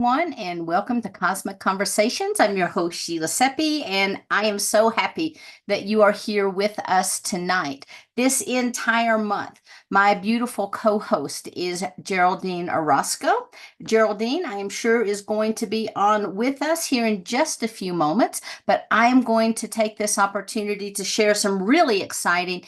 And welcome to Cosmic Conversations. I'm your host, Sheila Seppi, and I am so happy that you are here with us tonight. This entire month, my beautiful co-host is Geraldine Orozco. Geraldine, I am sure, is going to be on with us here in just a few moments, but I am going to take this opportunity to share some really exciting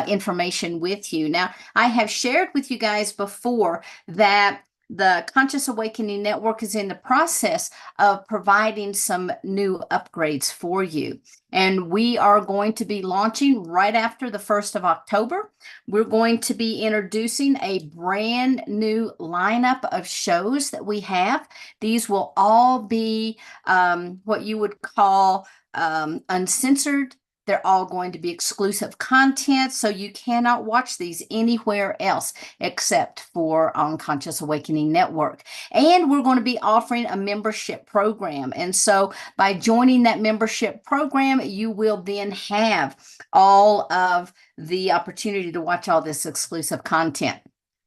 information with you. Now, I have shared with you guys before that the Conscious Awakening Network is in the process of providing some new upgrades for you. And we are going to be launching right after the 1st of October. We're going to be introducing a brand new lineup of shows that we have. These will all be what you would call uncensored. They're all going to be exclusive content, so you cannot watch these anywhere else except for on Conscious Awakening Network. And we're going to be offering a membership program. And so by joining that membership program, you will then have all of the opportunity to watch all this exclusive content.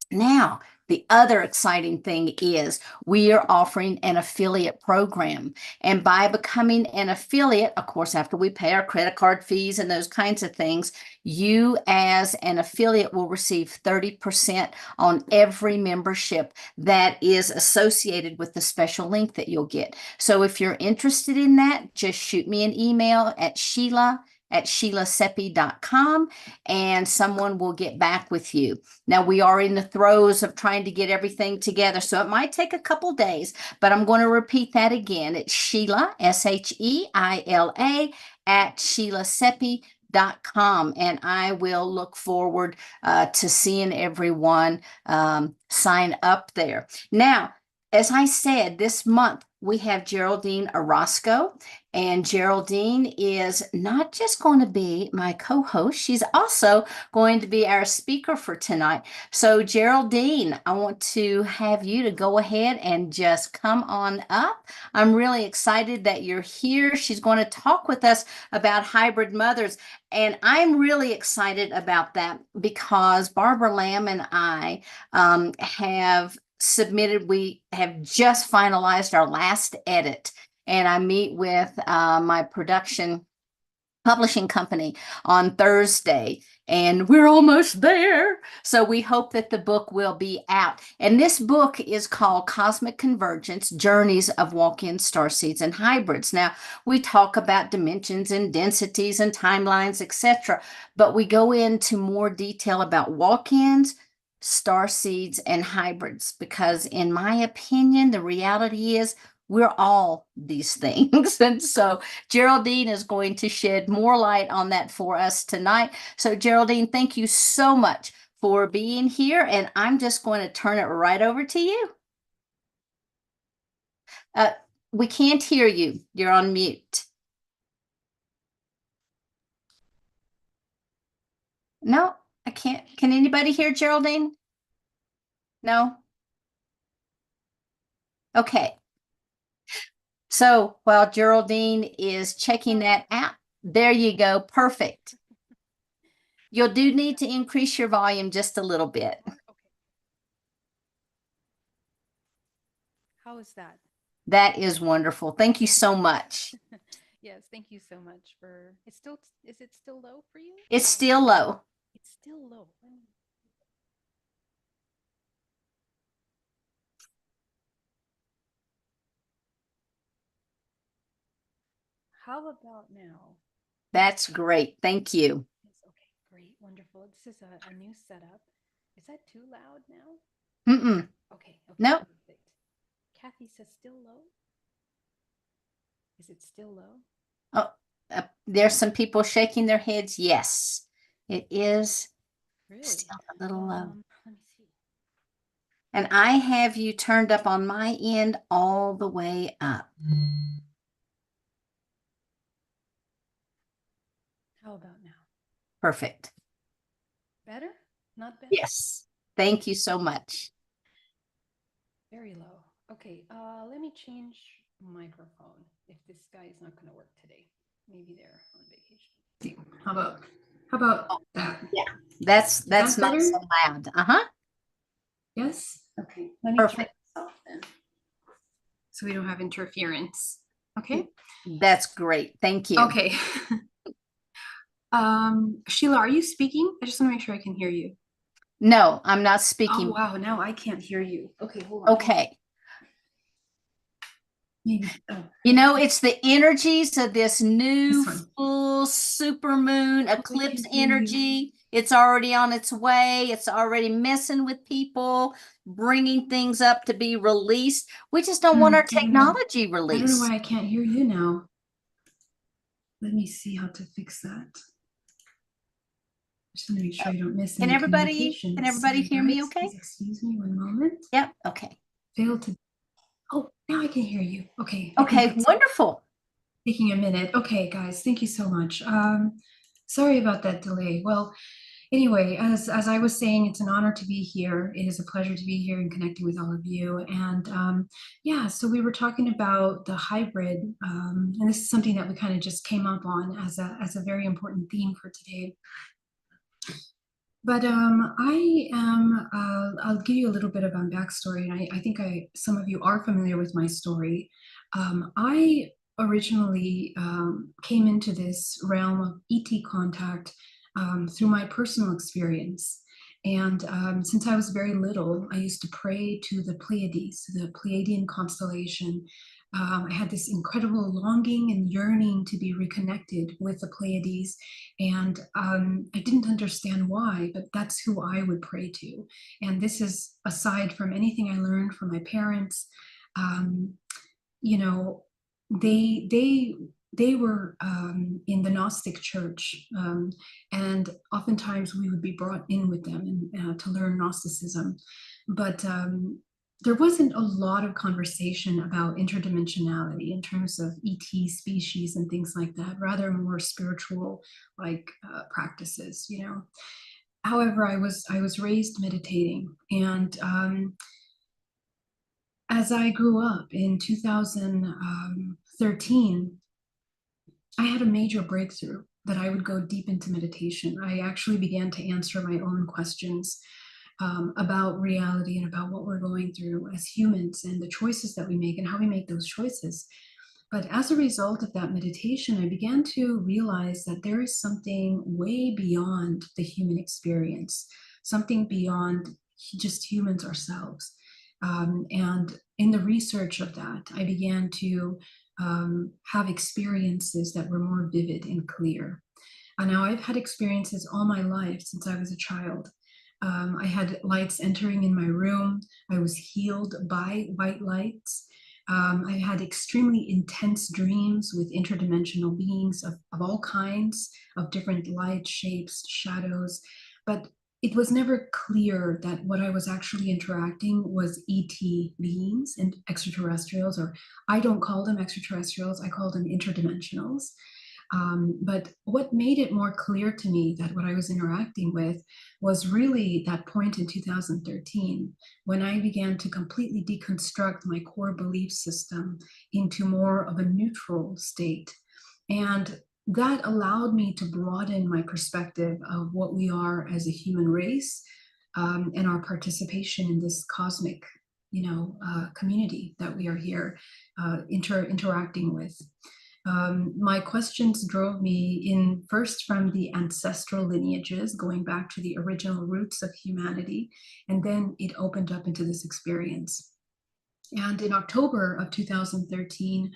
Now, the other exciting thing is we are offering an affiliate program. And by becoming an affiliate, of course, after we pay our credit card fees and those kinds of things, you as an affiliate will receive 30% on every membership that is associated with the special link that you'll get. So if you're interested in that, just shoot me an email at sheilaseppi.com and someone will get back with you. Now, we are in the throes of trying to get everything together, so it might take a couple days, but I'm going to repeat that again. It's Sheila, SHEILA, at sheilaseppi.com, and I will look forward to seeing everyone sign up there. Now, as I said, this month we have Geraldine Orozco, and Geraldine is not just going to be my co-host, she's also going to be our speaker for tonight. So Geraldine, I want to have you to go ahead and just come on up. I'm really excited that you're here. She's going to talk with us about hybrid mothers. And I'm really excited about that because Barbara Lamb and I have submitted, we have just finalized our last edit, and I meet with my production publishing company on Thursday, and we're almost there. So we hope that the book will be out. And this book is called Cosmic Convergence, Journeys of Walk-in Starseeds and Hybrids. Now, we talk about dimensions and densities and timelines, etc., but we go into more detail about walk-ins, star seeds, and hybrids, because in my opinion, the reality is we're all these things. And so Geraldine is going to shed more light on that for us tonight. So Geraldine, thank you so much for being here. And I'm just going to turn it right over to you. Uh, we can't hear you. You're on mute. No, I can't. Can anybody hear Geraldine? No? Okay. So while Geraldine is checking that out, there you go. Perfect. You'll do need to increase your volume just a little bit. Okay. How is that? That is wonderful. Thank you so much. Yes, thank you so much for. Is it still low for you? It's still low. It's still low. How about now? That's great. Thank you. Yes, okay, great, wonderful. This is a new setup. Is that too loud now? Mm-mm. Okay, okay, Nope. perfect. Kathy says still low. Is it still low? Oh, there's some people shaking their heads. Yes, it is Really? still a little low. Let me see. And I have you turned up on my end all the way up. How about now? Perfect. Better? Not better? Yes. Thank you so much. Very low. Okay, let me change microphone if this guy is not going to work today. Maybe they're on vacation. How about that? Yeah, that's that not better? so loud. Uh-huh. Yes? Okay. Let me turn Perfect. this off then. so we don't have interference. Okay. That's great. Thank you. Okay. Sheila, are you speaking? I just want to make sure I can hear you. No, I'm not Oh, speaking. wow. Now I can't hear you. Okay, hold on. Okay. Maybe. Oh. You know, it's the energies of this new This one. full supermoon I eclipse can hear you. energy. It's already on its way. It's already messing with people, bringing things up to be released. We just don't want our technology I don't know released. why I can't hear you now. Let me see how to fix that. Just want to make sure I don't miss any communication. Can everybody hear me okay? Please excuse me one moment. Yep. Okay. Failed to. Oh, now I can hear you. Okay. Okay. Wonderful. Taking a minute. Okay, guys, thank you so much. Sorry about that delay. Well, anyway, as I was saying, it's an honor to be here. It is a pleasure to be here and connecting with all of you. And yeah, so we were talking about the hybrid, and this is something that we kind of just came up on as a very important theme for today. But I'll give you a little bit of a backstory, and I think some of you are familiar with my story. I originally came into this realm of ET contact through my personal experience. And since I was very little, I used to pray to the Pleiades, the Pleiadian constellation. I had this incredible longing and yearning to be reconnected with the Pleiades. And I didn't understand why, but that's who I would pray to. And this is aside from anything I learned from my parents. You know, they were in the Gnostic church, and oftentimes we would be brought in with them and, to learn Gnosticism. But there wasn't a lot of conversation about interdimensionality in terms of ET species and things like that, rather more spiritual like practices, you know. However, I was raised meditating, and as I grew up in 2013, I had a major breakthrough that I would go deep into meditation. I actually began to answer my own questions about reality and about what we're going through as humans and the choices that we make and how we make those choices. But as a result of that meditation, I began to realize that there is something way beyond the human experience, something beyond just humans ourselves. And in the research of that, I began to have experiences that were more vivid and clear. And now I've had experiences all my life since I was a child. I had lights entering in my room. I was healed by white lights. I had extremely intense dreams with interdimensional beings of all kinds, of different light shapes, shadows. But it was never clear that what I was actually interacting was ET beings and extraterrestrials, or I don't call them extraterrestrials, I call them interdimensionals. But what made it more clear to me that what I was interacting with was really that point in 2013 when I began to completely deconstruct my core belief system into more of a neutral state. And that allowed me to broaden my perspective of what we are as a human race, and our participation in this cosmic, community that we are here interacting with. My questions drove me in first from the ancestral lineages, going back to the original roots of humanity, and then it opened up into this experience. And in October of 2013,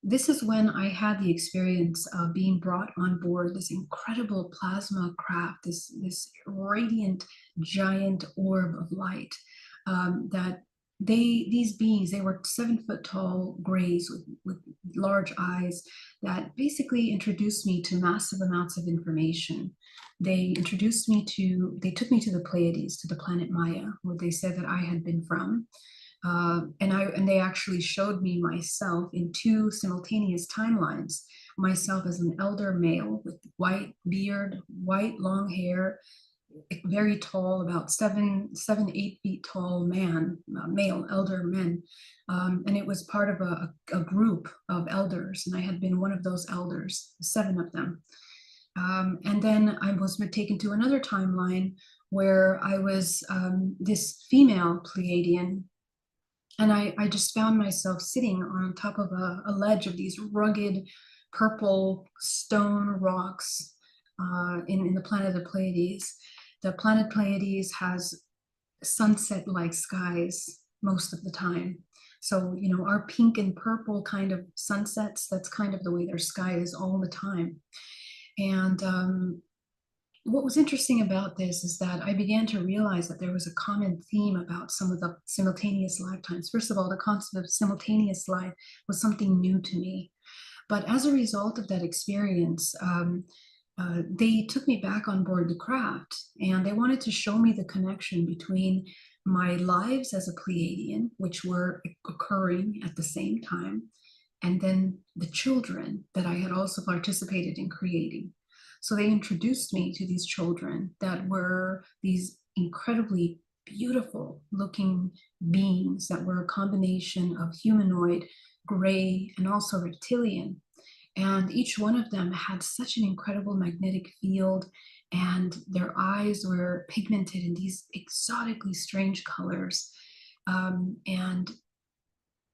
this is when I had the experience of being brought on board this incredible plasma craft, this radiant giant orb of light, that these beings, they were 7-foot tall grays with large eyes that basically introduced me to massive amounts of information. They took me to the Pleiades, to the planet Maya, where they said that I had been from. And they actually showed me myself in 2 simultaneous timelines, myself as an elder male with white beard, white long hair, very tall, about 8 feet tall male elder men. And it was part of a group of elders, and I had been one of those elders, 7 of them. And then I was taken to another timeline where I was this female Pleiadian And I just found myself sitting on top of a ledge of these rugged purple stone rocks in the planet of Pleiades. The planet Pleiades has sunset-like skies most of the time. So, you know, our pink and purple kind of sunsets, that's kind of the way their sky is all the time. And what was interesting about this is that I began to realize that there was a common theme about some of the simultaneous lifetimes. First of all, the concept of simultaneous life was something new to me. But as a result of that experience, they took me back on board the craft, and they wanted to show me the connection between my lives as a Pleiadian, which were occurring at the same time, and then the children that I had also participated in creating. So they introduced me to these children that were these incredibly beautiful looking beings that were a combination of humanoid, gray, and also reptilian. And each one of them had such an incredible magnetic field, and their eyes were pigmented in these exotically strange colors. And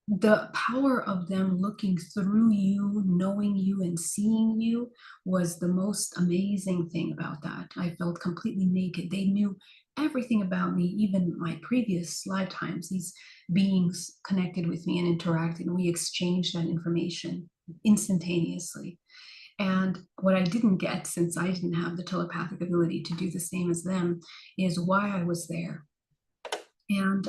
the power of them looking through you, knowing you, and seeing you was the most amazing thing about that. I felt completely naked. They knew everything about me, even my previous lifetimes. These beings connected with me and interacted, and we exchanged that information instantaneously. And what I didn't get, since I didn't have the telepathic ability to do the same as them, is why I was there. And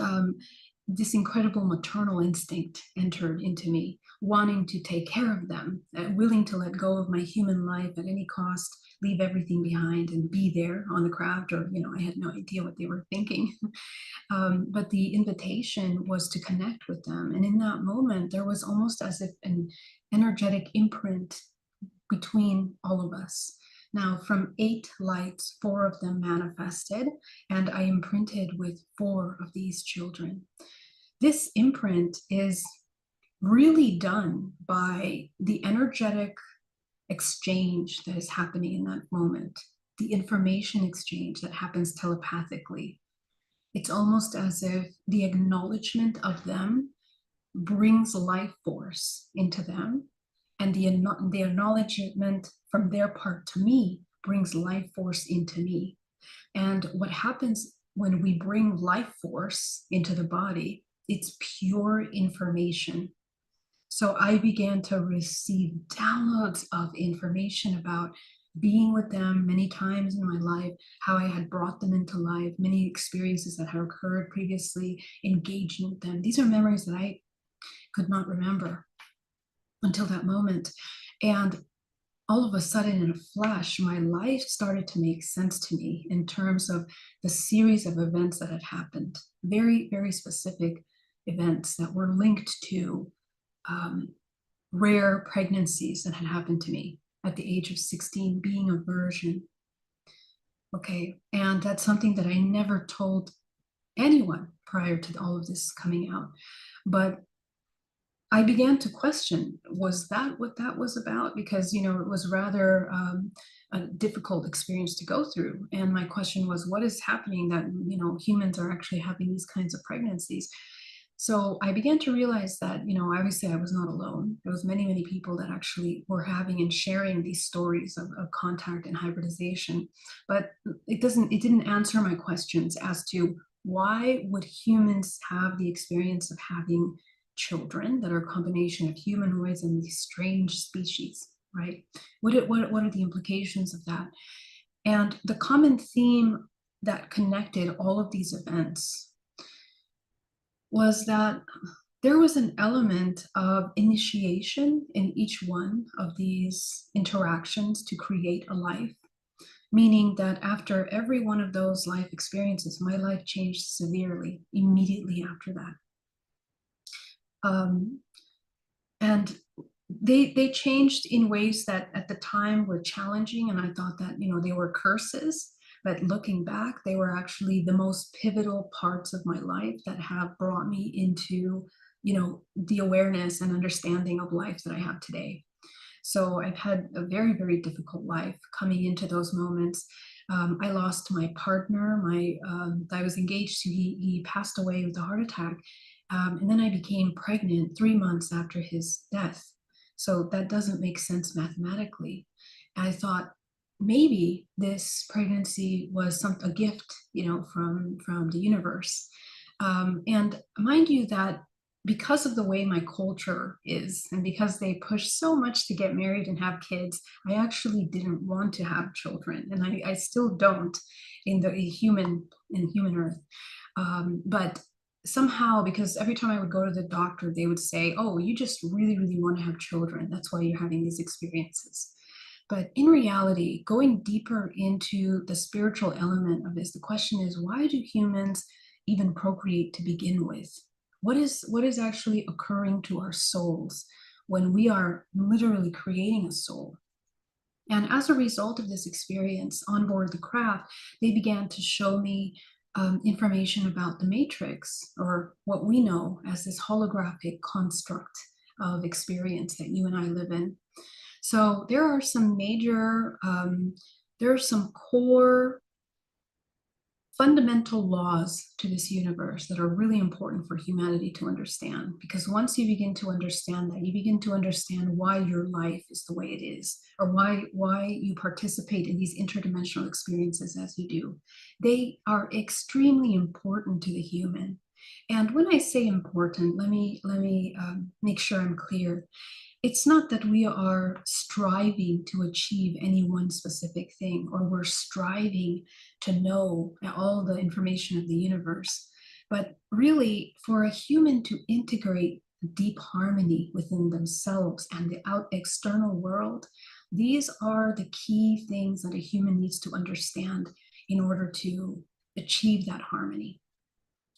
this incredible maternal instinct entered into me, wanting to take care of them, willing to let go of my human life at any cost, leave everything behind and be there on the craft. Or, you know, I had no idea what they were thinking. But the invitation was to connect with them. And in that moment, there was almost as if an energetic imprint between all of us. Now, from 8 lights, 4 of them manifested, and I imprinted with 4 of these children. This imprint is really done by the energetic exchange that is happening in that moment, the information exchange that happens telepathically. It's almost as if the acknowledgement of them brings life force into them, and the acknowledgement from their part to me brings life force into me. And what happens when we bring life force into the body, it's pure information. So I began to receive downloads of information about being with them many times in my life, how I had brought them into life, many experiences that had occurred previously, engaging with them. These are memories that I could not remember until that moment. And all of a sudden, in a flash, my life started to make sense to me in terms of the series of events that had happened. Very, very specific events that were linked to rare pregnancies that had happened to me at the age of 16, being a virgin. Okay, and that's something that I never told anyone prior to all of this coming out. But I began to question, was that what that was about? Because, you know, it was rather a difficult experience to go through. And my question was, what is happening that, you know, humans are actually having these kinds of pregnancies? So I began to realize that, you know, obviously I was not alone. There was many, many people that actually were having and sharing these stories of contact and hybridization. But it didn't answer my questions as to why would humans have the experience of having children that are a combination of humanoids and these strange species, right? What are the implications of that? And the common theme that connected all of these events was that there was an element of initiation in each one of these interactions to create a life, meaning that after every one of those life experiences, my life changed severely immediately after that. And they changed in ways that at the time were challenging, and I thought that, you know, they were curses. But looking back, they were actually the most pivotal parts of my life that have brought me into, you know, the awareness and understanding of life that I have today. So I've had a very, very difficult life coming into those moments. I lost my partner. I was engaged to, he passed away with a heart attack And then I became pregnant 3 months after his death. So that doesn't make sense mathematically. And I thought maybe this pregnancy was a gift, from the universe. And mind you that because of the way my culture is, and because they push so much to get married and have kids, I actually didn't want to have children, and I still don't in the human earth. But somehow, because every time I would go to the doctor, they would say, "Oh, you just really, really want to have children. That's why you're having these experiences." But in reality, going deeper into the spiritual element of this, the question is, why do humans even procreate to begin with? What is actually occurring to our souls when we are literally creating a soul? And as a result of this experience on board the craft, they began to show me information about the matrix, or what we know as this holographic construct of experience that you and I live in. So there are some core fundamental laws to this universe that are really important for humanity to understand. Because once you begin to understand that, you begin to understand why your life is the way it is, or why you participate in these interdimensional experiences as you do. They are extremely important to the human. And when I say important, let me make sure I'm clear. It's not that we are striving to achieve any one specific thing, or we're striving to know all the information of the universe, but really for a human to integrate deep harmony within themselves and the external world. These are the key things that a human needs to understand in order to achieve that harmony.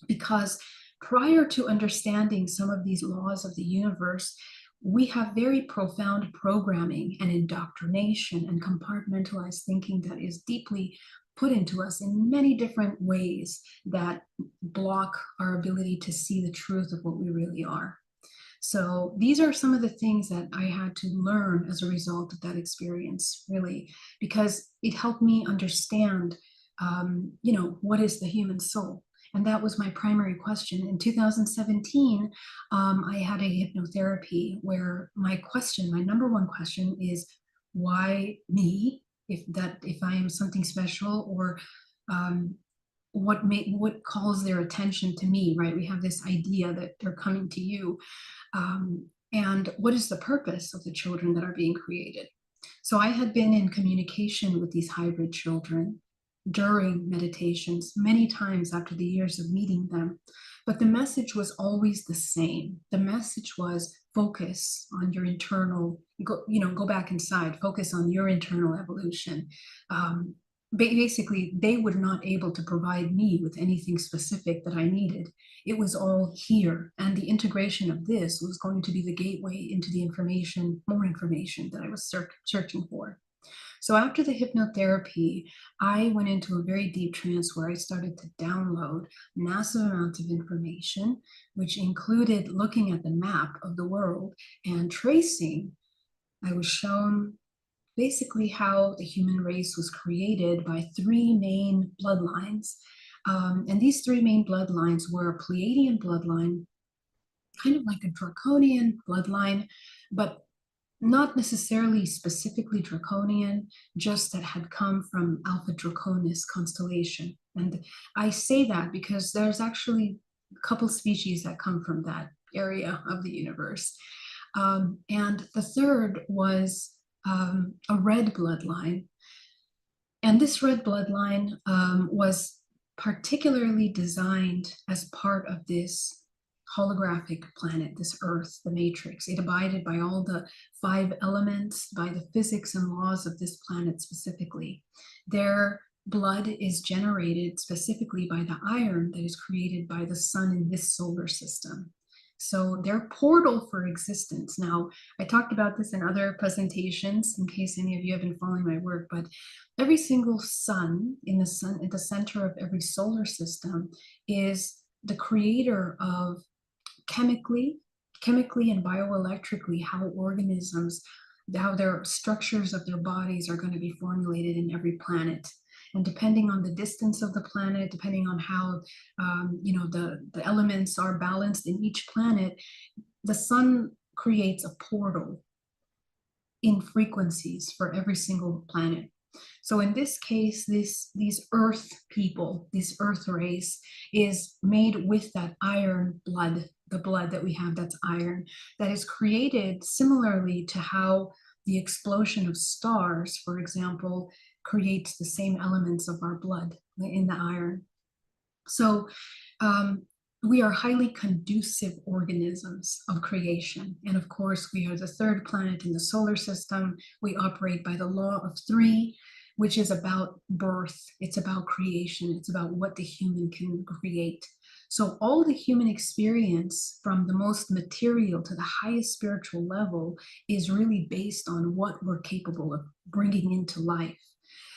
Because prior to understanding some of these laws of the universe, we have very profound programming and indoctrination and compartmentalized thinking that is deeply put into us in many different ways that block our ability to see the truth of what we really are. So these are some of the things that I had to learn as a result of that experience, really, because it helped me understand, what is the human soul? And that was my primary question. In 2017, I had a hypnotherapy where my number one question is, why me? If I am something special, or what calls their attention to me, right? We have this idea that they're coming to you. And what is the purpose of the children that are being created? So I had been in communication with these hybrid children during meditations many times after the years of meeting them, but the message was always the same. The message was, focus on your internal, go back inside, focus on your internal evolution. Basically, they were not able to provide me with anything specific that I needed. It was all here, and the integration of this was going to be the gateway into the more information that I was searching for. So after the hypnotherapy, I went into a very deep trance where I started to download massive amounts of information, which included looking at the map of the world and tracing. I was shown basically how the human race was created by three main bloodlines. And these three main bloodlines were a Pleadian bloodline, kind of like a draconian bloodline, but not necessarily specifically draconian, just that had come from Alpha Draconis constellation. And I say that because there's actually a couple species that come from that area of the universe. And the third was a red bloodline. And this red bloodline was particularly designed as part of this holographic planet, this Earth, the matrix. It abided by all the 5 elements, by the physics and laws of this planet specifically. Their blood is generated specifically by the iron that is created by the sun in this solar system. So their portal for existence. Now, I talked about this in other presentations in case any of you have been following my work, but every single sun at the center of every solar system is the creator of chemically and bioelectrically how their structures of their bodies are going to be formulated in every planet. And depending on the distance of the planet, depending on how the elements are balanced in each planet, the sun creates a portal in frequencies for every single planet. So in this case, these earth people, this earth race is made with that iron blood, the blood that we have that's iron, that is created similarly to how the explosion of stars, for example, creates the same elements of our blood in the iron. So we are highly conducive organisms of creation. And of course, we are the third planet in the solar system. We operate by the law of three, which is about birth. It's about creation. It's about what the human can create. So all the human experience, from the most material to the highest spiritual level, is really based on what we're capable of bringing into life.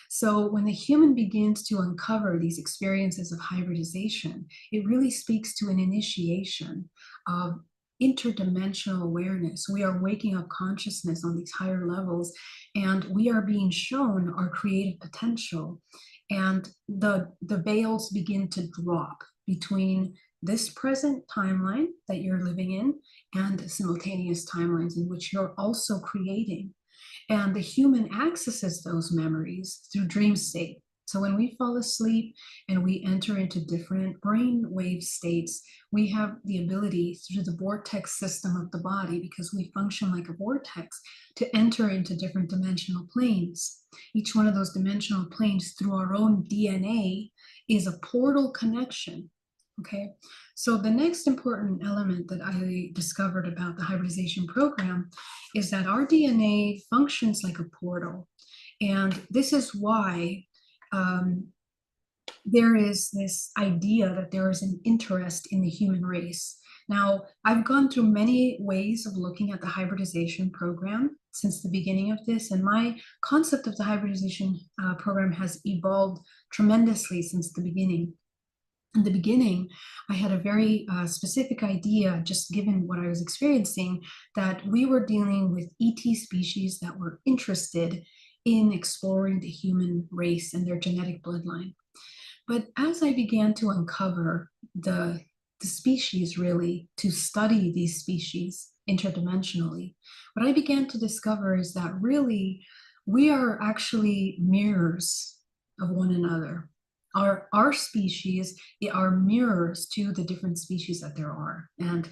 So when the human begins to uncover these experiences of hybridization, it really speaks to an initiation of interdimensional awareness. We are waking up consciousness on these higher levels, and we are being shown our creative potential. And the veils begin to drop between this present timeline that you're living in and simultaneous timelines in which you're also creating. And the human accesses those memories through dream state. So when we fall asleep and we enter into different brain wave states, we have the ability through the vortex system of the body, because we function like a vortex, to enter into different dimensional planes. Each one of those dimensional planes, through our own DNA, is a portal connection. Okay, so the next important element that I discovered about the hybridization program is that our DNA functions like a portal. And this is why there is this idea that there is an interest in the human race. Now, I've gone through many ways of looking at the hybridization program since the beginning of this, and my concept of the hybridization program has evolved tremendously since the beginning. In the beginning, I had a very specific idea, just given what I was experiencing, that we were dealing with ET species that were interested in exploring the human race and their genetic bloodline. But as I began to uncover the species, really, to study these species interdimensionally, what I began to discover is that really we are actually mirrors of one another. Our species are mirrors to the different species that there are. And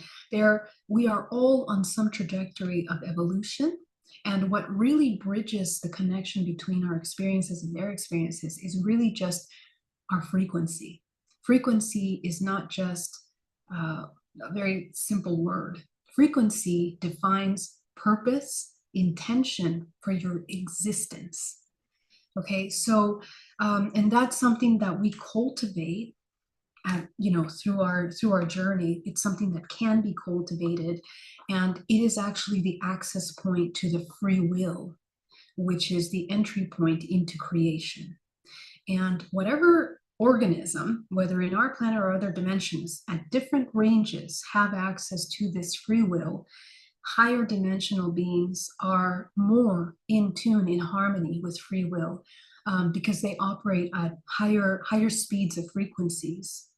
we are all on some trajectory of evolution. And what really bridges the connection between our experiences and their experiences is really just our frequency. Frequency is not just a very simple word. Frequency defines purpose, intention for your existence. Okay, so and that's something that we cultivate through our journey. It's something that can be cultivated, and it is actually the access point to the free will, which is the entry point into creation. And whatever organism, whether in our planet or other dimensions, at different ranges have access to this free will, higher dimensional beings are more in tune, in harmony with free will, because they operate at higher speeds of frequencies,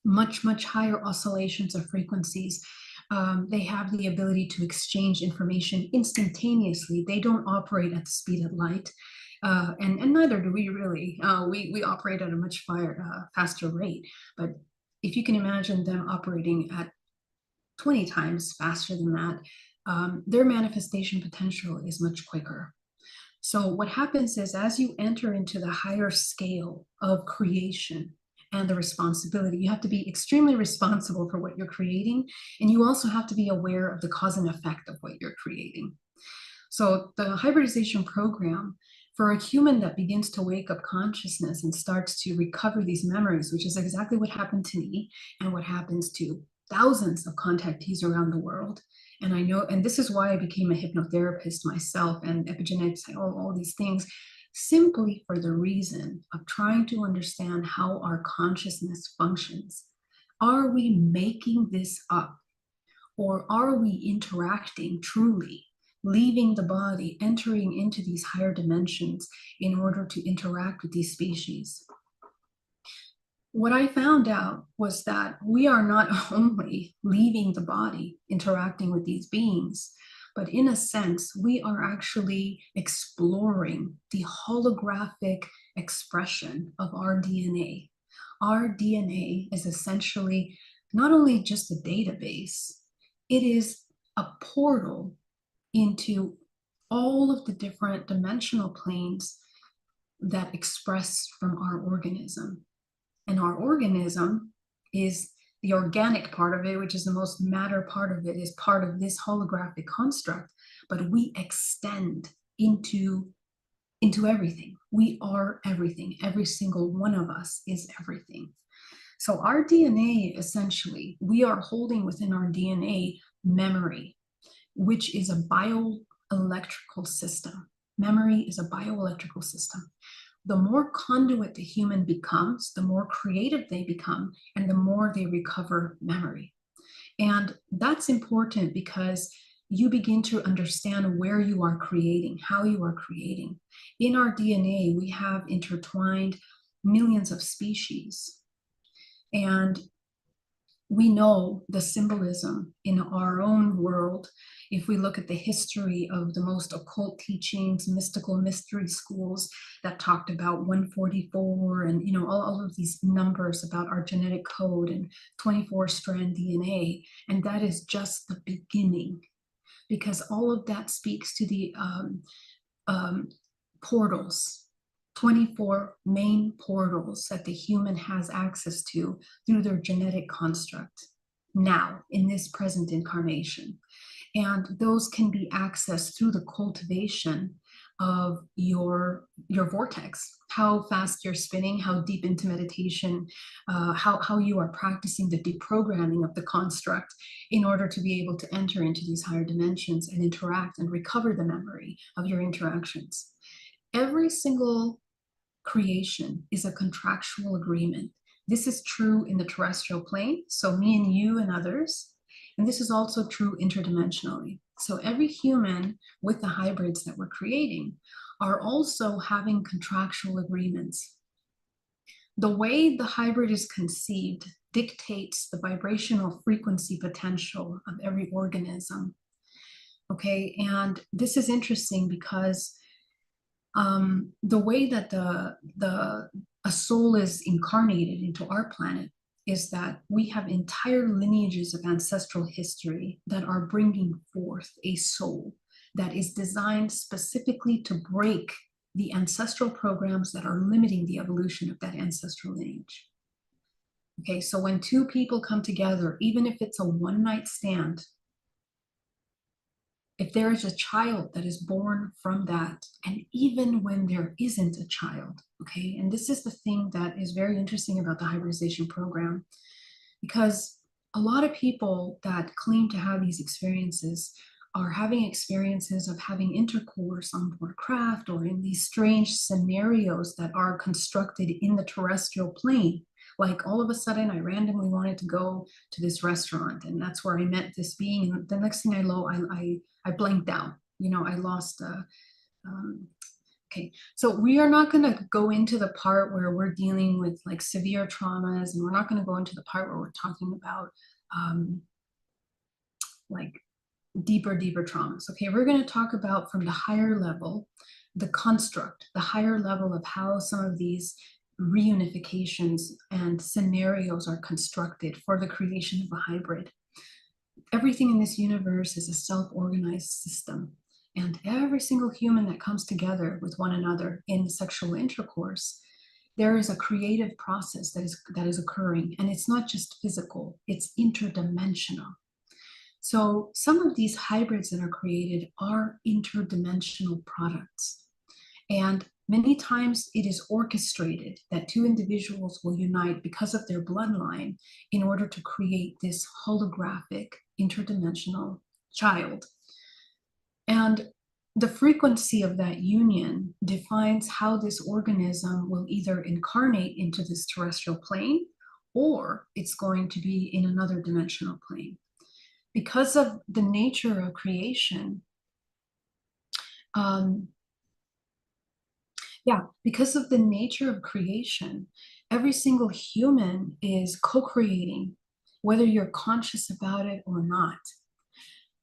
much higher oscillations of frequencies. They have the ability to exchange information instantaneously. They don't operate at the speed of light. And neither do we really. We operate at a much faster rate. But if you can imagine them operating at 20 times faster than that, their manifestation potential is much quicker. So what happens is, as you enter into the higher scale of creation and the responsibility, you have to be extremely responsible for what you're creating, and you also have to be aware of the cause and effect of what you're creating. So the hybridization program, for a human that begins to wake up consciousness and starts to recover these memories, which is exactly what happened to me and what happens to thousands of contactees around the world. And I know, and this is why I became a hypnotherapist myself, and epigenetics, all these things, simply for the reason of trying to understand how our consciousness functions. Are we making this up? Or are we interacting truly leaving the body, entering into these higher dimensions in order to interact with these species. What I found out was that we are not only leaving the body, interacting with these beings, but in a sense, we are actually exploring the holographic expression of our DNA. Our DNA is essentially not only just a database, it is a portal into all of the different dimensional planes that express from our organism. And our organism is the organic part of it, which is the most matter part of it, is part of this holographic construct, but we extend into everything. We are everything. Every single one of us is everything. So our DNA, essentially, we are holding within our DNA memory, which is a bioelectrical system. Memory is a bioelectrical system. The more conduit the human becomes, the more creative they become, and the more they recover memory. And that's important because you begin to understand where you are creating, how you are creating. In our DNA, we have intertwined millions of species. And we know the symbolism in our own world. If we look at the history of the most occult teachings, mystical mystery schools that talked about 144 and all of these numbers about our genetic code and 24-strand DNA, and that is just the beginning, because all of that speaks to the portals. 24 main portals that the human has access to through their genetic construct now in this present incarnation. And those can be accessed through the cultivation of your vortex, how fast you're spinning, how deep into meditation, how you are practicing the deprogramming of the construct in order to be able to enter into these higher dimensions and interact and recover the memory of your interactions. Every single creation is a contractual agreement. This is true in the terrestrial plane, so me and you and others, and this is also true interdimensionally. So every human with the hybrids that we're creating are also having contractual agreements. The way the hybrid is conceived dictates the vibrational frequency potential of every organism. Okay, and this is interesting because the way that a soul is incarnated into our planet is that we have entire lineages of ancestral history that are bringing forth a soul that is designed specifically to break the ancestral programs that are limiting the evolution of that ancestral lineage. Okay, so when two people come together, even if it's a one-night stand, if there is a child that is born from that, and even when there isn't a child, okay, and this is the thing that is very interesting about the hybridization program, because a lot of people that claim to have these experiences are having experiences of having intercourse on board craft or in these strange scenarios that are constructed in the terrestrial plane. Like all of a sudden, I randomly wanted to go to this restaurant, and that's where I met this being. And the next thing I know, I blanked out. I lost. Okay, so we are not going to go into the part where we're dealing with like severe traumas, and we're not going to go into the part where we're talking about like deeper traumas. Okay, we're going to talk about from the higher level, the construct, the higher level of how some of these reunifications and scenarios are constructed for the creation of a hybrid. Everything in this universe is a self-organized system, and every single human that comes together with one another in sexual intercourse, there is a creative process that is occurring, and it's not just physical, it's interdimensional. So some of these hybrids that are created are interdimensional products, and many times it is orchestrated that two individuals will unite because of their bloodline in order to create this holographic interdimensional child. And the frequency of that union defines how this organism will either incarnate into this terrestrial plane or it's going to be in another dimensional plane. Because of the nature of creation, Yeah, because of the nature of creation, every single human is co-creating, whether you're conscious about it or not.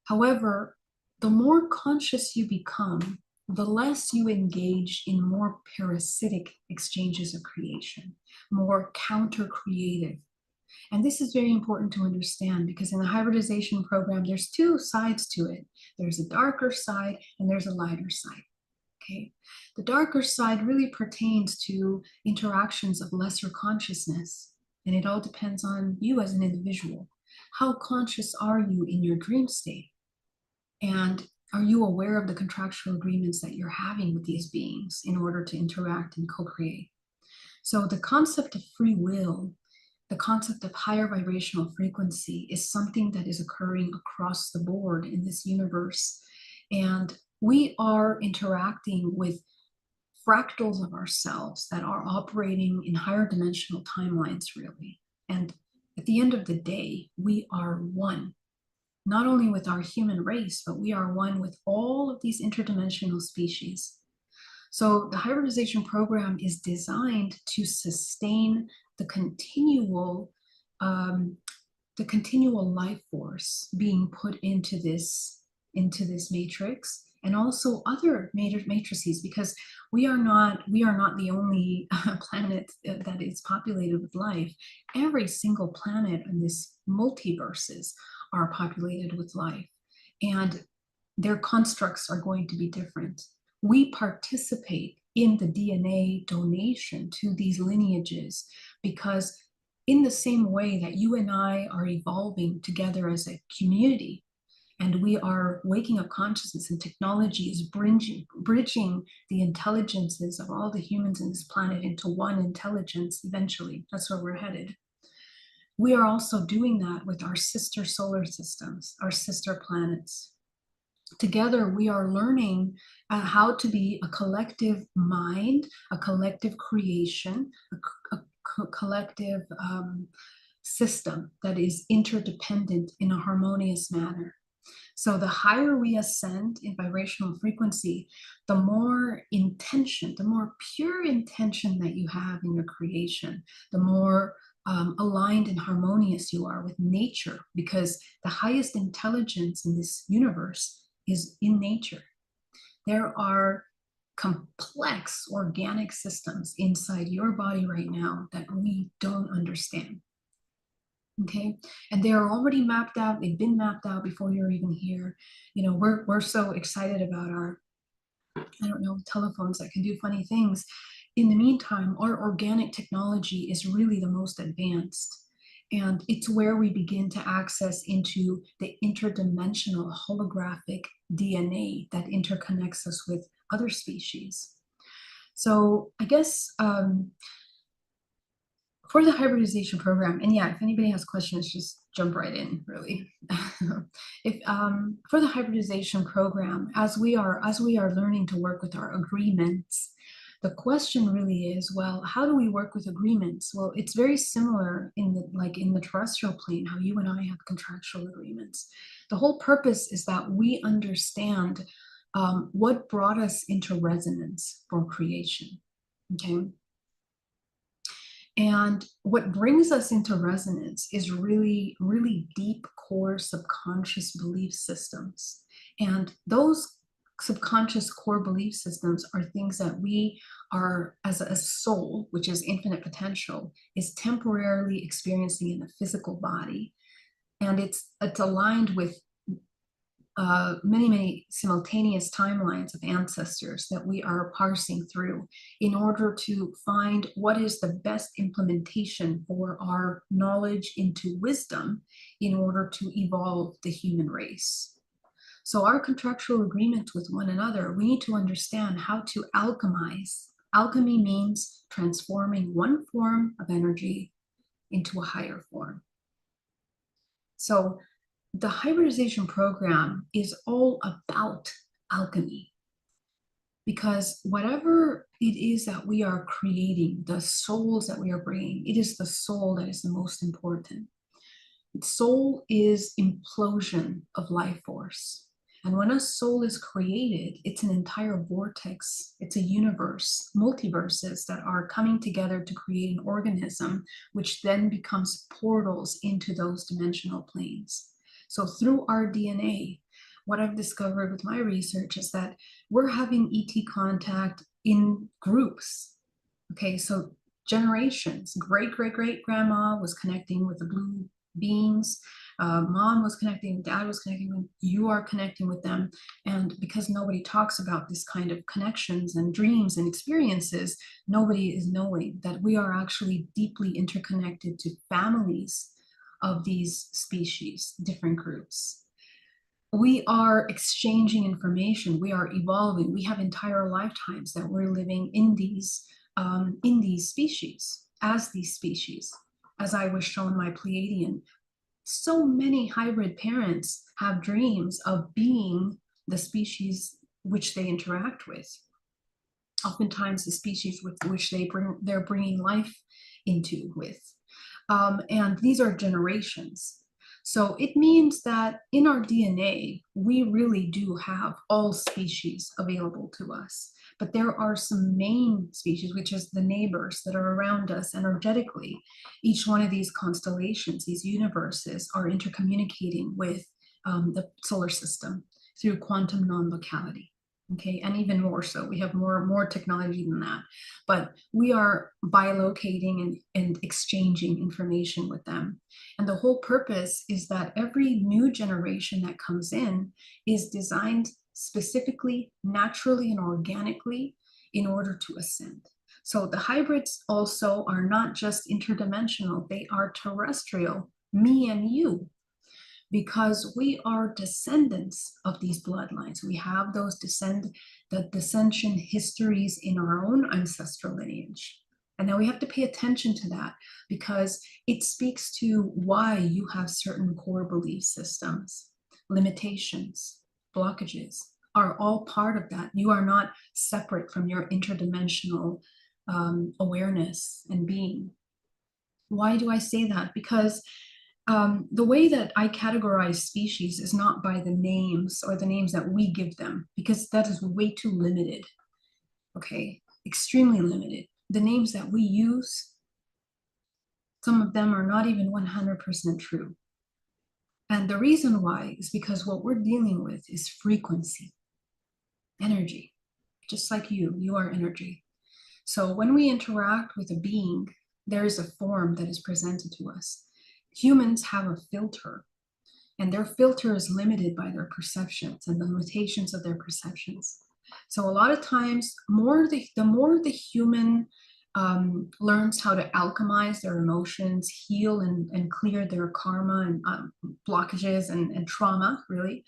However, the more conscious you become, the less you engage in more parasitic exchanges of creation, more counter-creative. And this is very important to understand because in the hybridization program, there's two sides to it. There's a darker side and there's a lighter side. Okay. The darker side really pertains to interactions of lesser consciousness, and it all depends on you as an individual. How conscious are you in your dream state? And are you aware of the contractual agreements that you're having with these beings in order to interact and co-create? So the concept of free will, the concept of higher vibrational frequency is something that is occurring across the board in this universe. And we are interacting with fractals of ourselves that are operating in higher dimensional timelines, really. And at the end of the day, we are one, not only with our human race, but we are one with all of these interdimensional species. So the hybridization program is designed to sustain the continual life force being put into this matrix, and also other matrices, because we are not the only planet that is populated with life. Every single planet in this multiverses are populated with life, and their constructs are going to be different. We participate in the DNA donation to these lineages because in the same way that you and I are evolving together as a community, and we are waking up consciousness, and technology is bridging the intelligences of all the humans in this planet into one intelligence eventually. That's where we're headed. We are also doing that with our sister solar systems, our sister planets. Together, we are learning how to be a collective mind, a collective creation, a collective system that is interdependent in a harmonious manner. So the higher we ascend in vibrational frequency, the more intention, the more pure intention that you have in your creation, the more aligned and harmonious you are with nature, because the highest intelligence in this universe is in nature. There are complex organic systems inside your body right now that we don't understand. Okay, and they are already mapped out. They've been mapped out before you're even here. You know, we're so excited about our, I don't know, telephones that can do funny things. In the meantime, our organic technology is really the most advanced. And it's where we begin to access into the interdimensional holographic DNA that interconnects us with other species. So I guess for the hybridization program, and yeah, if anybody has questions, just jump right in, really. If for the hybridization program, as we are learning to work with our agreements, the question really is, well, how do we work with agreements? Well, it's very similar in the terrestrial plane, how you and I have contractual agreements. The whole purpose is that we understand what brought us into resonance for creation. Okay. And what brings us into resonance is really, really deep core subconscious belief systems. And those subconscious core belief systems are things that we are, as a soul, which is infinite potential, is temporarily experiencing in the physical body. And it's aligned with many simultaneous timelines of ancestors that we are parsing through in order to find what is the best implementation for our knowledge into wisdom in order to evolve the human race. So our contractual agreements with one another, we need to understand how to alchemize. Alchemy means transforming one form of energy into a higher form. So the hybridization program is all about alchemy, because whatever it is that we are creating, the souls that we are bringing, it is the soul that is the most important. Soul is implosion of life force. And when a soul is created, it's an entire vortex. It's a universe, multiverses that are coming together to create an organism, which then becomes portals into those dimensional planes. So through our DNA, what I've discovered with my research is that we're having ET contact in groups. Okay, so generations, great grandma was connecting with the blue beings, mom was connecting, dad was connecting, you are connecting with them. And because nobody talks about this kind of connections and dreams and experiences, nobody is knowing that we are actually deeply interconnected to families of these species, different groups. We are exchanging information, we are evolving, we have entire lifetimes that we're living in these species, as these species. As I was shown my Pleadian, so many hybrid parents have dreams of being the species which they interact with. Oftentimes the species with which they're bringing life into with. And these are generations. So it means that in our DNA, we really do have all species available to us. But there are some main species, which is the neighbors that are around us energetically. Each one of these constellations, these universes, are intercommunicating with the solar system through quantum non-locality. Okay, and even more so, we have more technology than that, but we are bilocating and exchanging information with them. And the whole purpose is that every new generation that comes in is designed specifically, naturally, and organically in order to ascend. So the hybrids also are not just interdimensional, they are terrestrial, me and you, because we are descendants of these bloodlines. We have those the descension histories in our own ancestral lineage. And now we have to pay attention to that because it speaks to why you have certain core belief systems, limitations, blockages are all part of that. You are not separate from your interdimensional awareness and being. Why do I say that? Because the way that I categorize species is not by the names or the names that we give them, because that is way too limited, okay? Extremely limited. The names that we use, some of them are not even 100% true. And the reason why is because what we're dealing with is frequency, energy, just like you are energy. So when we interact with a being, there is a form that is presented to us. Humans have a filter, and their filter is limited by their perceptions and the limitations of their perceptions. So a lot of times, the more the human learns how to alchemize their emotions, heal and clear their karma and blockages and trauma, really,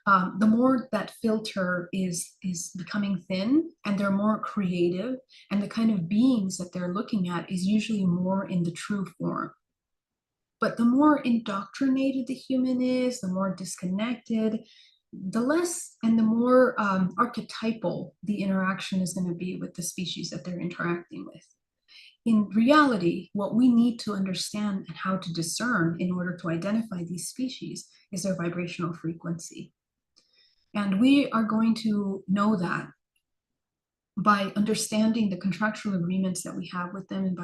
the more that filter is becoming thin, and they're more creative, and the kind of beings that they're looking at is usually more in the true form. But the more indoctrinated the human is, the more disconnected, the less and the more archetypal the interaction is going to be with the species that they're interacting with. In reality, what we need to understand and how to discern in order to identify these species is their vibrational frequency. And we are going to know that by understanding the contractual agreements that we have with them and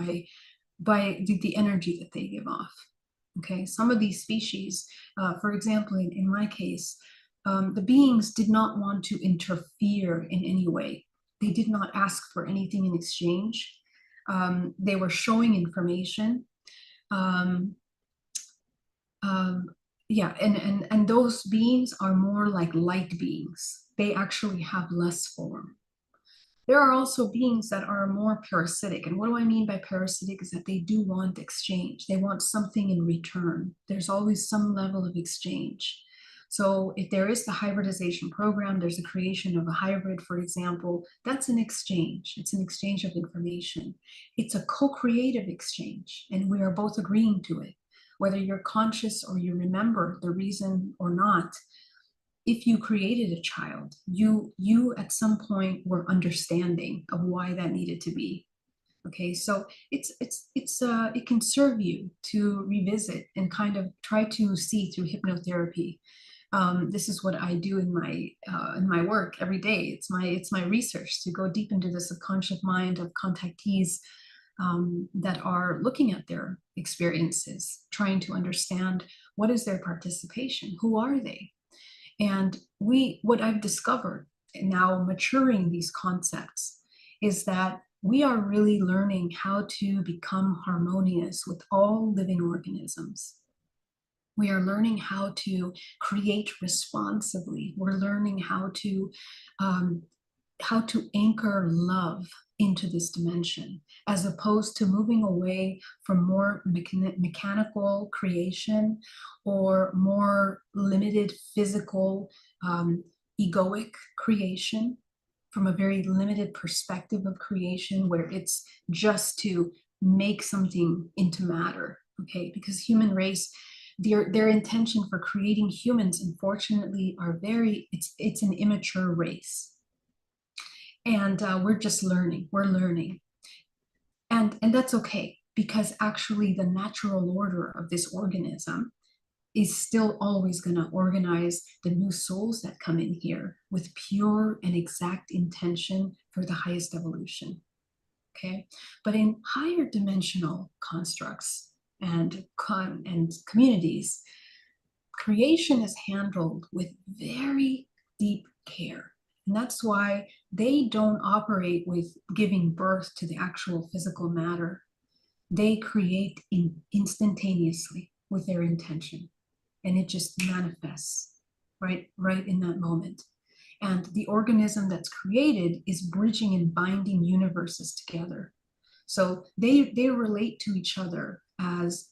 by the energy that they give off. Okay, some of these species, for example, in my case, the beings did not want to interfere in any way. They did not ask for anything in exchange. They were showing information. Yeah, and those beings are more like light beings. They actually have less form. There are also beings that are more parasitic. And what do I mean by parasitic is that they do want exchange. They want something in return. There's always some level of exchange. So if there is the hybridization program, there's a creation of a hybrid, for example, that's an exchange. It's an exchange of information. It's a co-creative exchange, and we are both agreeing to it. Whether you're conscious or you remember the reason or not, if you created a child, you at some point were understanding of why that needed to be. Okay, so it can serve you to revisit and kind of try to see through hypnotherapy This is what I do in my work every day. It's my research to go deep into the subconscious mind of contactees that are looking at their experiences, trying to understand what is their participation, who are they, and what I've discovered now maturing these concepts is that we are really learning how to become harmonious with all living organisms. We are learning how to create responsibly. We're learning how to anchor love into this dimension, as opposed to moving away from more mechanical creation or more limited physical, egoic creation, from a very limited perspective of creation where it's just to make something into matter, okay? Because human race, their intention for creating humans, unfortunately, it's an immature race. And we're just learning, and that's okay, because actually the natural order of this organism is still always going to organize the new souls that come in here with pure and exact intention for the highest evolution. Okay, but in higher dimensional constructs and communities, creation is handled with very deep care. And that's why they don't operate with giving birth to the actual physical matter. They create instantaneously with their intention. And it just manifests right in that moment. And the organism that's created is bridging and binding universes together. So they relate to each other as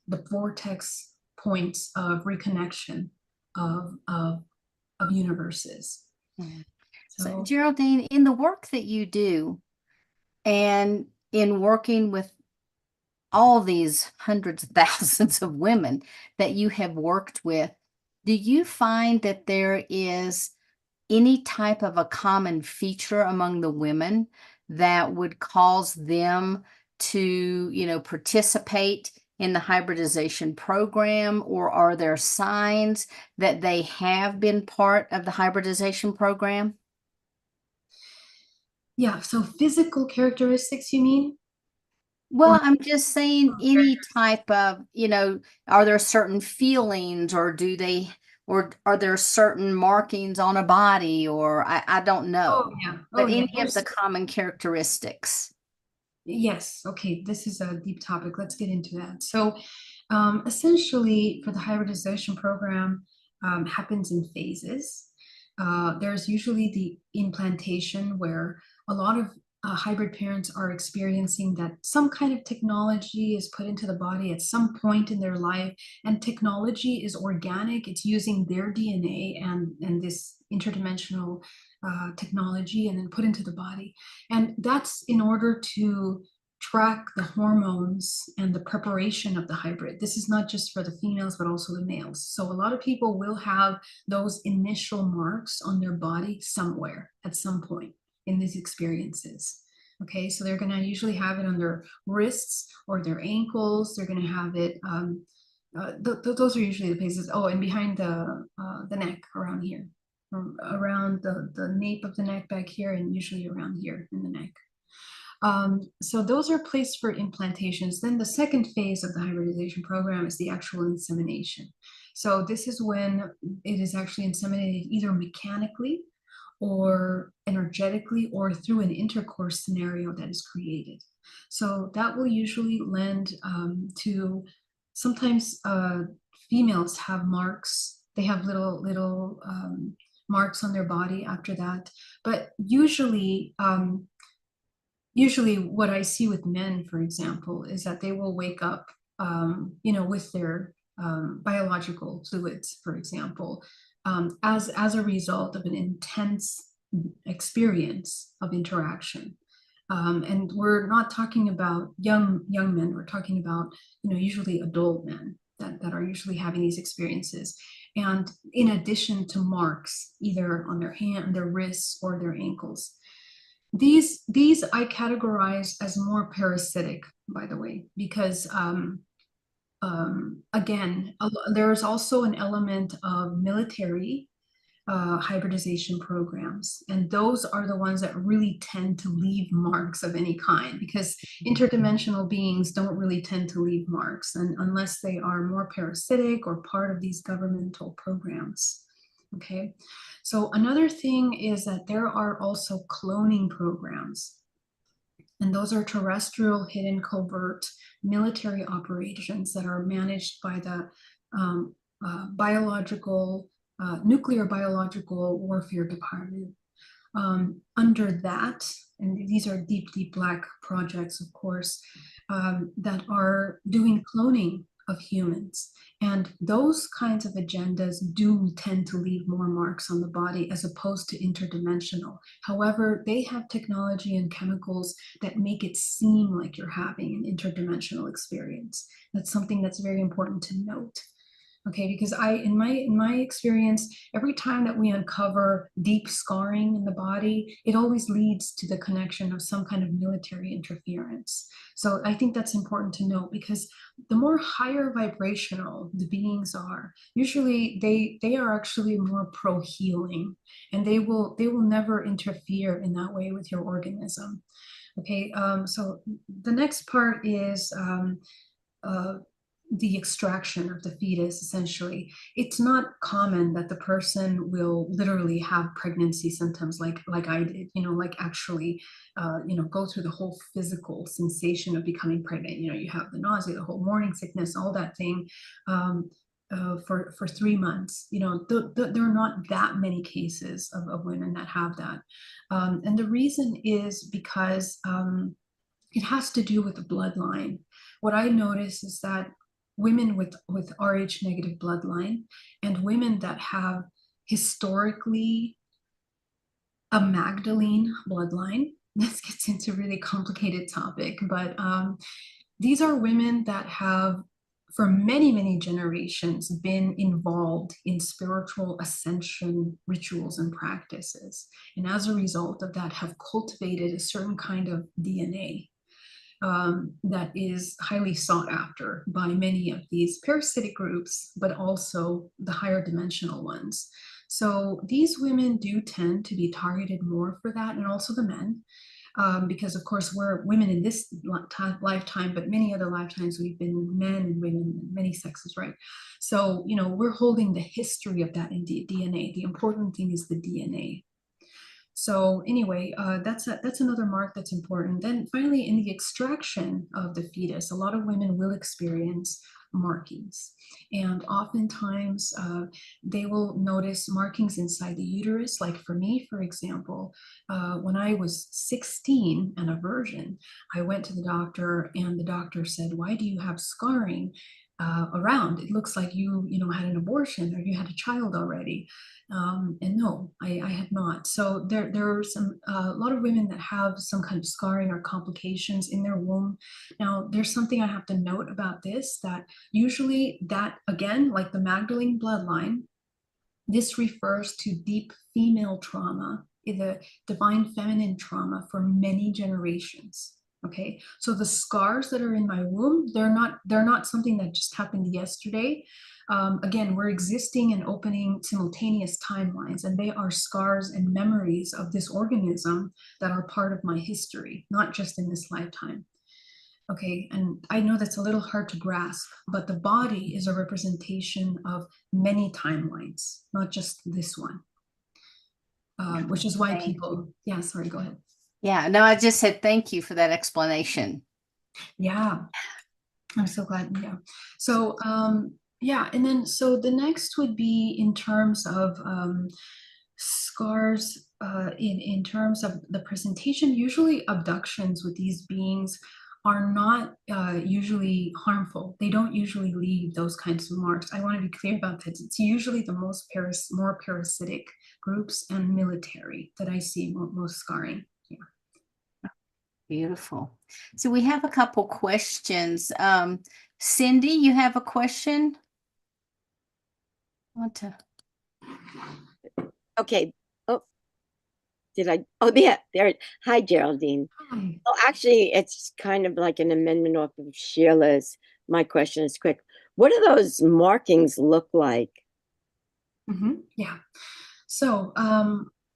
the vortex points of reconnection of universes. So, Geraldine, in the work that you do and in working with all these hundreds of thousands of women that you have worked with, do you find that there is any type of a common feature among the women that would cause them to, participate in the hybridization program, or are there signs that they have been part of the hybridization program? Yeah, so physical characteristics, you mean? Well, I'm just saying any type of, are there certain feelings, or or are there certain markings on a body, or I don't know. Oh, yeah. But any of the common characteristics. Yes. Okay. This is a deep topic. Let's get into that. So, essentially, for the hybridization program, happens in phases. There's usually the implantation where a lot of hybrid parents are experiencing that some kind of technology is put into the body at some point in their life, and technology is organic. It's using their DNA and this interdimensional technology, and then put into the body. And that's in order to track the hormones and the preparation of the hybrid. This is not just for the females, but also the males. So a lot of people will have those initial marks on their body somewhere at some point in these experiences. Okay, so they're going to usually have it on their wrists or their ankles. They're going to have it. Those are usually the places. Oh, and behind the neck, around here, around the nape of the neck back here, and usually around here in the neck. So those are placed for implantations. Then the second phase of the hybridization program is the actual insemination. So this is when it is actually inseminated either mechanically or energetically or through an intercourse scenario that is created. So that will usually lend to sometimes females have marks. They have little marks on their body after that. But usually what I see with men, for example, is that they will wake up, with their biological fluids, for example, as a result of an intense experience of interaction. And we're not talking about young men. We're talking about, usually adult men that are usually having these experiences. And in addition to marks, either on their hand, their wrists, or their ankles. These I categorize as more parasitic, by the way, because again, there's also an element of military hybridization programs. And those are the ones that really tend to leave marks of any kind, because interdimensional beings don't really tend to leave marks, and unless they are more parasitic or part of these governmental programs. Okay, so another thing is that there are also cloning programs. And those are terrestrial, hidden, covert military operations that are managed by the nuclear biological warfare department. Under that, and these are deep, deep black projects, of course, that are doing cloning of humans. And those kinds of agendas do tend to leave more marks on the body as opposed to interdimensional. However, they have technology and chemicals that make it seem like you're having an interdimensional experience. That's something that's very important to note. Okay, because in my experience, every time that we uncover deep scarring in the body, it always leads to the connection of some kind of military interference. So I think that's important to note, because the more higher vibrational the beings are, usually they are actually more pro-healing, and they will never interfere in that way with your organism. Okay, so the next part is the extraction of the fetus. Essentially, it's not common that the person will literally have pregnancy symptoms like I did, like actually go through the whole physical sensation of becoming pregnant. You have the nausea, the whole morning sickness, all that thing, for 3 months. There are not that many cases of women that have that, and the reason is because it has to do with the bloodline. What I notice is that women with Rh negative bloodline and women that have historically a Magdalene bloodline, this gets into a really complicated topic, but these are women that have for many, many generations been involved in spiritual ascension rituals and practices. And as a result of that, have cultivated a certain kind of DNA that is highly sought after by many of these parasitic groups, but also the higher dimensional ones. So these women do tend to be targeted more for that, and also the men, because of course we're women in this lifetime, but many other lifetimes we've been men and women, many sexes, right? So, we're holding the history of that in DNA. The important thing is the DNA. So anyway, that's another mark that's important. Then finally, in the extraction of the fetus, a lot of women will experience markings. And oftentimes they will notice markings inside the uterus. Like for me, for example, when I was 16 and a virgin, I went to the doctor, and the doctor said, "Why do you have scarring around? It looks like you had an abortion, or you had a child already." And no, I had not. So there are a lot of women that have some kind of scarring or complications in their womb. Now, there's something I have to note about this, that usually that, again, like the Magdalene bloodline, this refers to deep female trauma, the divine feminine trauma for many generations. Okay, so the scars that are in my womb, they're not something that just happened yesterday. Again, we're existing and opening simultaneous timelines, and they are scars and memories of this organism that are part of my history, not just in this lifetime. Okay, and I know that's a little hard to grasp, but the body is a representation of many timelines, not just this one, which is why people, yeah, sorry, go ahead. Yeah, no, I just said thank you for that explanation. Yeah, I'm so glad. Yeah. So, yeah, and then so the next would be in terms of scars, in terms of the presentation. Usually abductions with these beings are not usually harmful. They don't usually leave those kinds of marks. I want to be clear about this. It's usually the more parasitic groups and military that I see most scarring. Yeah. Beautiful. So we have a couple questions. Cindy, you have a question? Okay. Oh, did I? Oh, yeah, there. Hi, Geraldine. Hi. Well, actually, it's kind of like an amendment off of Sheila's. My question is quick. What do those markings look like? Yeah. So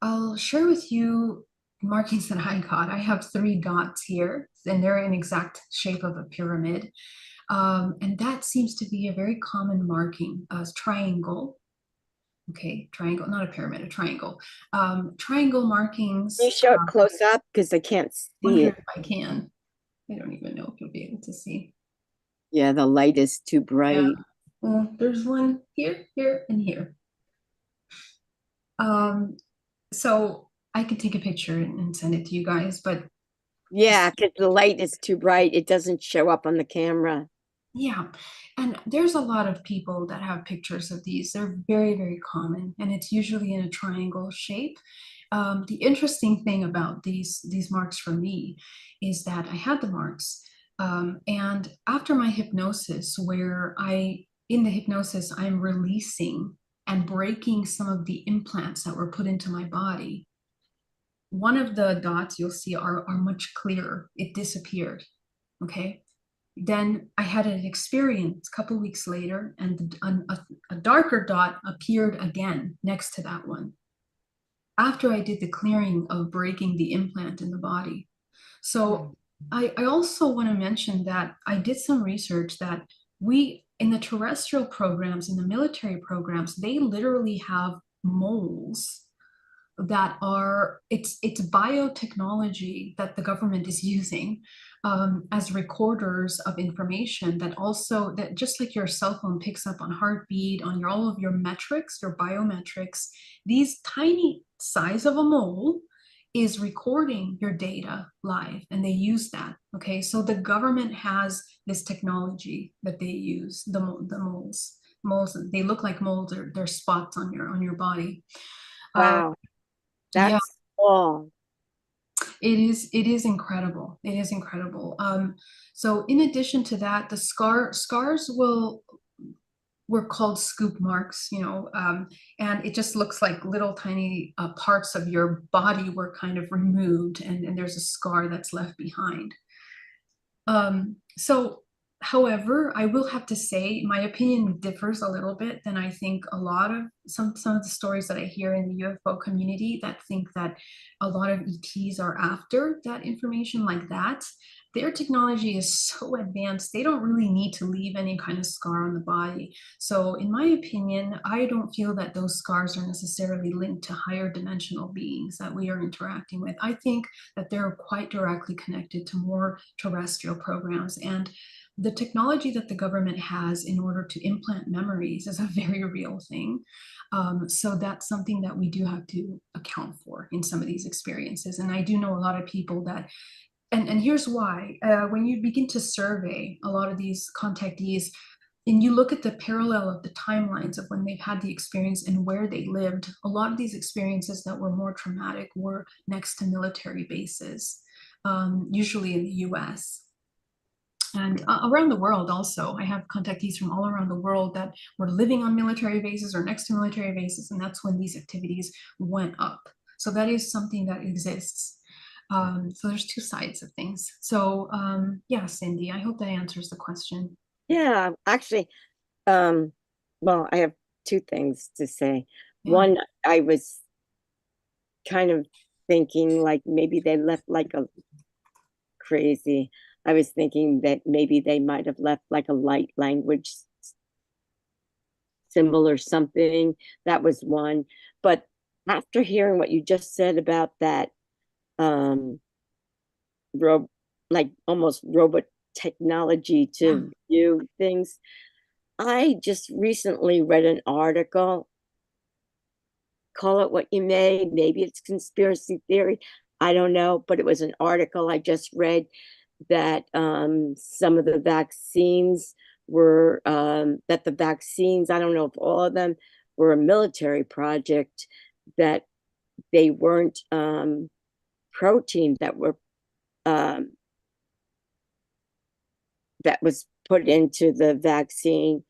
I'll share with you markings that I got. I have 3 dots here, and they're in exact shape of a pyramid. And that seems to be a very common marking, triangle. Okay, triangle, not a pyramid, a triangle. Triangle markings. Can you show it close up? Because I can't see Wonder it. if I can. I don't even know if you'll be able to see. Yeah, the light is too bright. Yeah. Well, there's one here, here, and here. So I could take a picture and send it to you guys, but Yeah, because the light is too bright. It doesn't show up on the camera. yeah, and there's a lot of people that have pictures of these. They're very, very common, and it's usually in a triangle shape. The interesting thing about these marks for me is that I had the marks, and after my hypnosis, where in the hypnosis, I'm releasing and breaking some of the implants that were put into my body. One of the dots you'll see are much clearer. It disappeared. Okay. Then I had an experience a couple weeks later, and a darker dot appeared again next to that one after I did the clearing of breaking the implant in the body. So I also want to mention that I did some research that we, in the terrestrial programs, in the military programs, they literally have moles that are, it's biotechnology that the government is using as recorders of information, that also, that just like your cell phone picks up on heartbeat, on your all of your metrics, your biometrics, these tiny size of a mole is recording your data live, and they use that. Okay, so the government has this technology that they use, the moles. They look like moles, they're spots on your body. Wow, Yeah, that's all. it is incredible. It is incredible. So in addition to that, the scars were called scoop marks, and it just looks like little tiny parts of your body were kind of removed, and there's a scar that's left behind. So, however, I will have to say my opinion differs a little bit than I think a lot of some of the stories that I hear in the UFO community, that think that a lot of ETs are after that information like that. Their technology is so advanced, they don't really need to leave any kind of scar on the body. So in my opinion, I don't feel that those scars are necessarily linked to higher dimensional beings that we are interacting with. I think that they're quite directly connected to more terrestrial programs, and the technology that the government has in order to implant memories is a very real thing. So that's something that we do have to account for in some of these experiences. And I do know a lot of people that, and here's why. When you begin to survey a lot of these contactees, and you look at the parallel of the timelines of when they've had the experience and where they lived, a lot of these experiences that were more traumatic were next to military bases, usually in the US. And around the world also. I have contactees from all around the world that were living on military bases or next to military bases, and that's when these activities went up. So that is something that exists. So there's 2 sides of things. So yeah, Cindy, I hope that answers the question. Yeah, actually, well, I have 2 things to say. Yeah. One, I was kind of thinking like maybe they left like a crazy. I was thinking that maybe they might have left like a light language symbol or something. That was one. But after hearing what you just said about that, like almost robot technology to view things, I just recently read an article. Call it what you may, maybe it's conspiracy theory, I don't know, but it was an article I just read that some of the vaccines were, that the vaccines, I don't know if all of them were a military project, that they weren't protein that were that was put into the vaccine,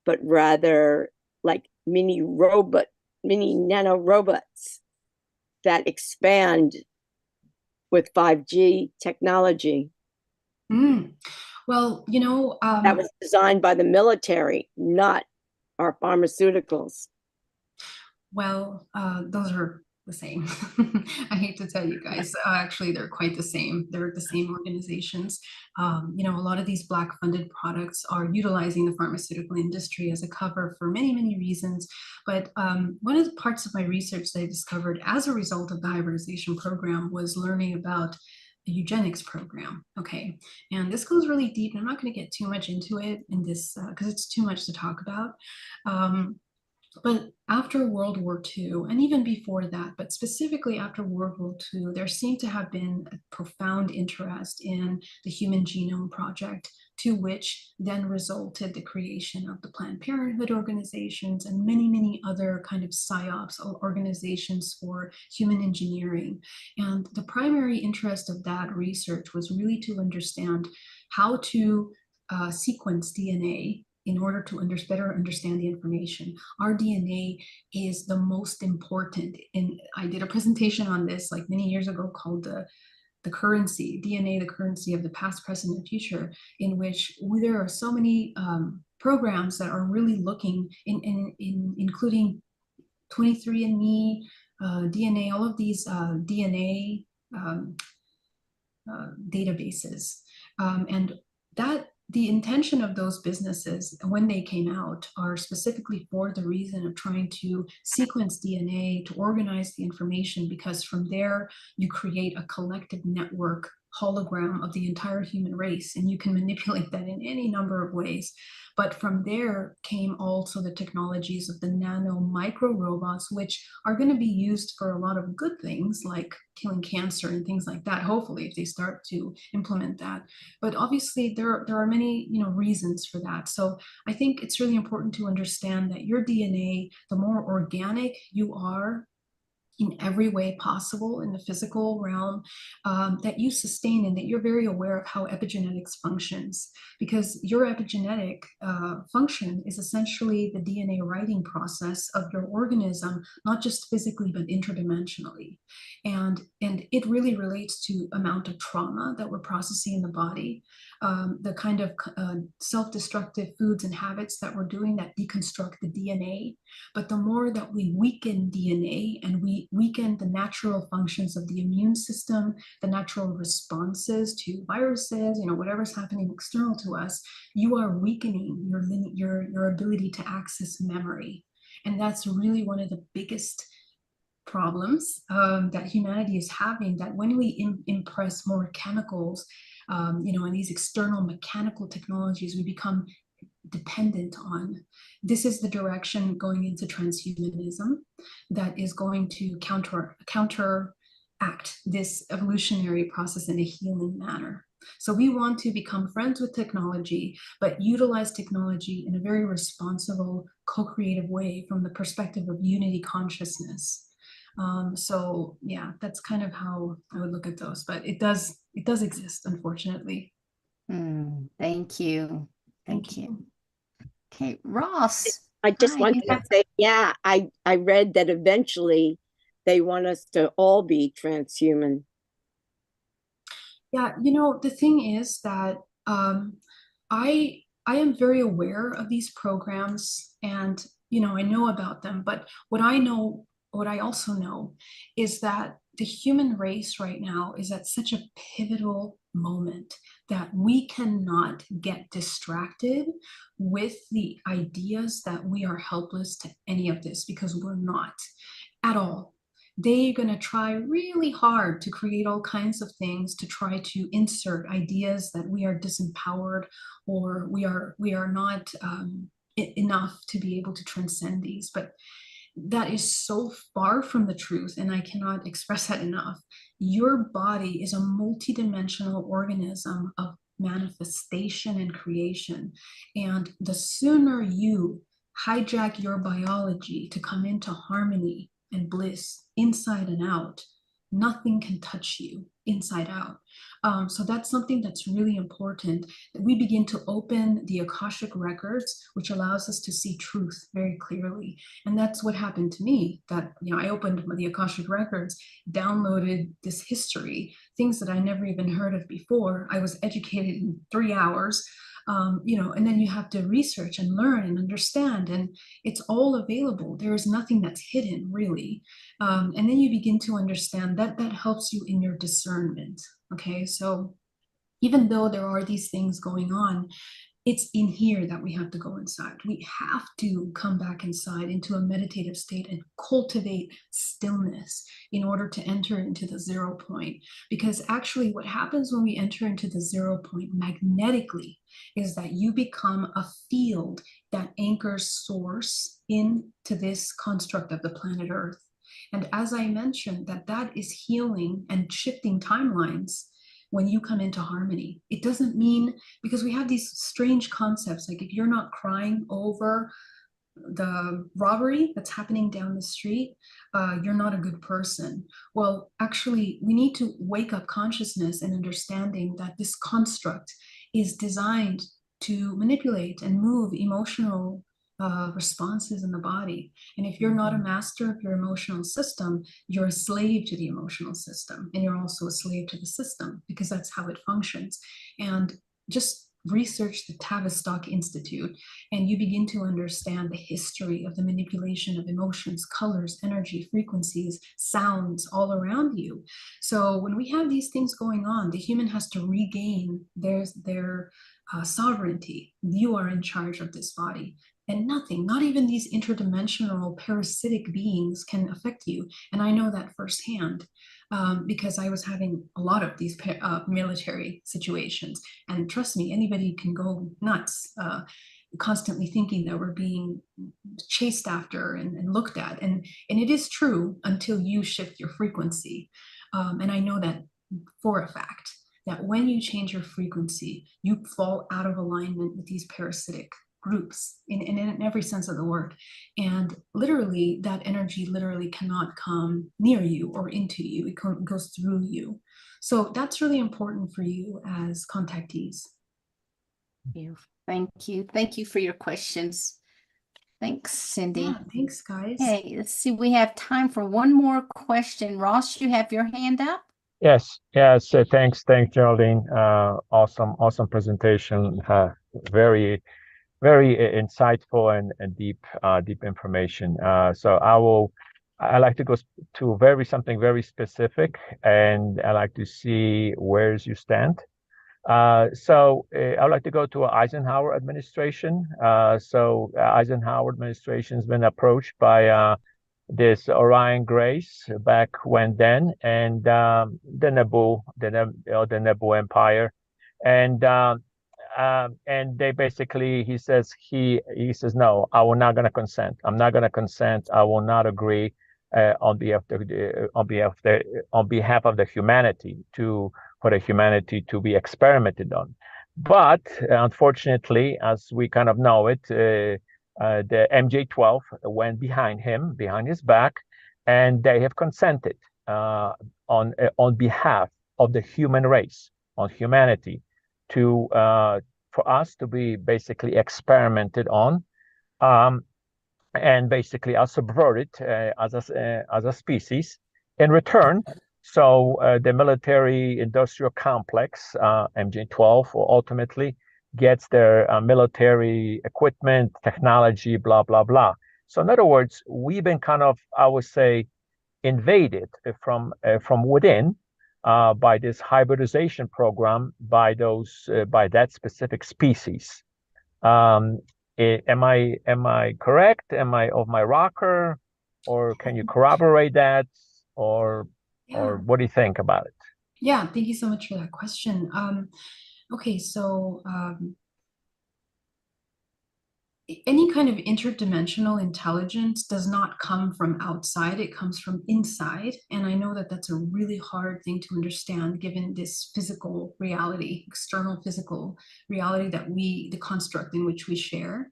but rather like mini nano robots that expand with 5G technology. Well, That was designed by the military, not our pharmaceuticals. well, those are the same. I hate to tell you guys, actually, they're quite the same. They're the same organizations. A lot of these Black funded products are utilizing the pharmaceutical industry as a cover for many, many reasons. But one of the parts of my research that I discovered as a result of the hybridization program was learning about the eugenics program. Okay. And this goes really deep, and I'm not going to get too much into it in this because it's too much to talk about. But after World War II, and even before that, but specifically after World War II, there seemed to have been a profound interest in the Human Genome Project, to which then resulted the creation of the Planned Parenthood organizations and many, many other kind of PSYOPs organizations for human engineering. And the primary interest of that research was really to understand how to sequence DNA in order to better understand the information. Our DNA is the most important. And I did a presentation on this like many years ago called the currency, DNA, the currency of the past, present, and future, in which there are so many programs that are really looking including 23andMe, DNA, all of these DNA databases. And that the intention of those businesses when they came out are specifically for the reason of trying to sequence DNA to organize the information, because from there you create a collective network hologram of the entire human race, and you can manipulate that in any number of ways. But from there came also the technologies of the nano micro robots, which are going to be used for a lot of good things like killing cancer and things like that, hopefully, if they start to implement that. But obviously there are many reasons for that. So I think it's really important to understand that your DNA, the more organic you are in every way possible in the physical realm, that you sustain, and that you're very aware of how epigenetics functions, because your epigenetic function is essentially the DNA writing process of your organism, not just physically but interdimensionally. And it really relates to amount of trauma that we're processing in the body, the kind of self-destructive foods and habits that we're doing that deconstruct the DNA. But the more that we weaken DNA and we weaken the natural functions of the immune system, the natural responses to viruses, whatever's happening external to us, you are weakening your ability to access memory. And that's really one of the biggest problems that humanity is having, that when we impress more chemicals, and these external mechanical technologies we become dependent on. This is the direction going into transhumanism that is going to counteract this evolutionary process in a healing manner. So we want to become friends with technology, but utilize technology in a very responsible, co-creative way from the perspective of unity consciousness. So yeah, that's kind of how I would look at those, but it does exist, unfortunately. Thank you. Thank you. Okay, Ross. I just wanted to say, yeah, I read that eventually they want us to all be transhuman. Yeah, the thing is that I am very aware of these programs, and I know about them, but what I also know is that the human race right now is at such a pivotal moment that we cannot get distracted with the ideas that we are helpless to any of this, because we're not at all. They're going to try really hard to create all kinds of things to try to insert ideas that we are disempowered, or we are not enough to be able to transcend these. But that is so far from the truth, and I cannot express that enough. Your body is a multidimensional organism of manifestation and creation, and the sooner you hijack your biology to come into harmony and bliss inside and out, Nothing can touch you inside out. So that's something that's really important, that we begin to open the Akashic records, which allows us to see truth very clearly. And that's what happened to me, that, you know, I opened the Akashic records, downloaded this history, things that I never even heard of before. I was educated in 3 hours. You know, and then you have to research and learn and understand, and it's all available. There is nothing that's hidden, really. And then you begin to understand that that helps you in your discernment. Okay, so even though there are these things going on, it's in here that we have to go inside. We have to come back inside into a meditative state and cultivate stillness in order to enter into the 0 point. Because actually what happens when we enter into the 0 point magnetically is that you become a field that anchors source into this construct of the planet Earth. And as I mentioned, that is healing and shifting timelines when you come into harmony. It doesn't mean, because we have these strange concepts, like if you're not crying over the robbery that's happening down the street, you're not a good person. Well, actually, we need to wake up consciousness and understanding that this construct is designed to manipulate and move emotional responses in the body. And if you're not a master of your emotional system, you're a slave to the emotional system. And you're also a slave to the system, because that's how it functions. And just research the Tavistock Institute, and you begin to understand the history of the manipulation of emotions, colors, energy, frequencies, sounds all around you. So when we have these things going on, the human has to regain their sovereignty. You are in charge of this body. And nothing, not even these interdimensional parasitic beings, can affect you. And I know that firsthand, because I was having a lot of these military situations. And trust me, anybody can go nuts, constantly thinking that we're being chased after and looked at. And it is true until you shift your frequency. And I know that for a fact, that when you change your frequency, you fall out of alignment with these parasitic groups in every sense of the word. And literally, that energy literally cannot come near you or into you. It goes through you. So that's really important for you as contactees. Thank you. Thank you for your questions. Thanks, Cindy. Yeah, thanks, guys. Hey, let's see. We have time for one more question. Ross, you have your hand up? Yes. Thanks, Geraldine. Awesome presentation. Very insightful and deep information. So I like to go to something very specific, and I like to see where you stand. So I'd like to go to Eisenhower administration. Eisenhower administration has been approached by this Orion Grace back then, and the Nebu Empire, and they basically, he says no, I will not going to consent. I'm not going to consent. I will not agree on behalf of the humanity for the humanity to be experimented on. But unfortunately, as we kind of know it, the MJ-12 went behind his back, and they have consented on behalf of the human race, on humanity, for us to be basically experimented on, and basically are subverted as a species in return. So the military-industrial complex, MJ-12, ultimately gets their military equipment, technology, blah, blah, blah. So in other words, we've been kind of, I would say, invaded from within by this hybridization program by that specific species. Am I correct? Am I off my rocker? Or can you corroborate that? Or what do you think about it? Yeah, thank you so much for that question. Okay, so any kind of interdimensional intelligence does not come from outside, it comes from inside. And I know that that's a really hard thing to understand given this physical reality, external physical reality that the construct in which we share.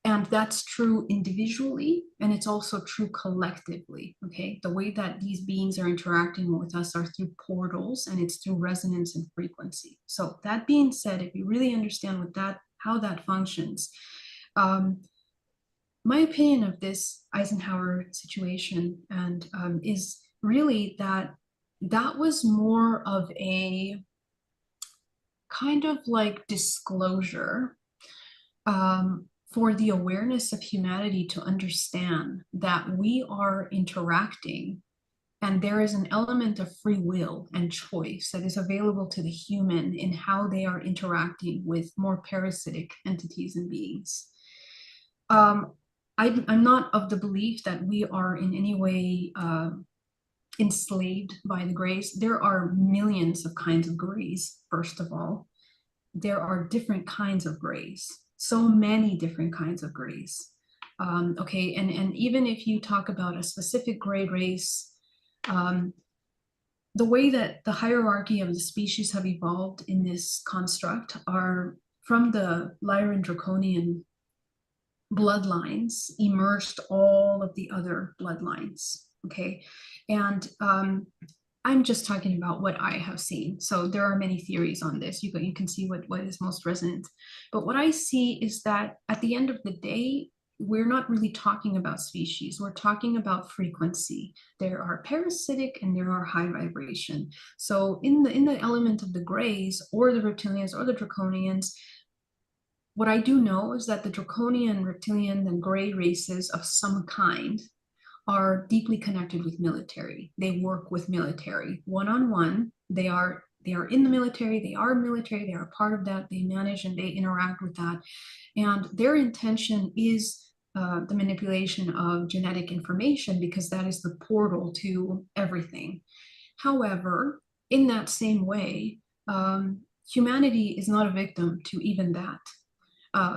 And that's true individually, and it's also true collectively, okay? The way that these beings are interacting with us are through portals, and it's through resonance and frequency. So that being said, if you really understand how that functions, my opinion of this Eisenhower situation and is really that was more of a kind of like disclosure for the awareness of humanity to understand that we are interacting, and there is an element of free will and choice that is available to the human in how they are interacting with more parasitic entities and beings. I'm not of the belief that we are in any way enslaved by the grays. There are millions of kinds of grays, first of all. There are different kinds of grays, so many different kinds of grays. Okay, and even if you talk about a specific gray race, the way that the hierarchy of the species have evolved in this construct are from the Lyran Draconian bloodlines emerged all of the other bloodlines, okay? And I'm just talking about what I have seen. So there are many theories on this. You can see what is most resonant. But what I see is that at the end of the day, we're not really talking about species. We're talking about frequency. There are parasitic and there are high vibration. So in the element of the grays or the reptilians or the draconians, what I do know is that the draconian, reptilian, and gray races of some kind are deeply connected with military. They work with military one-on-one. They are in the military, they are military, they are part of that, they manage and they interact with that. And their intention is the manipulation of genetic information, because that is the portal to everything. However, in that same way, humanity is not a victim to even that.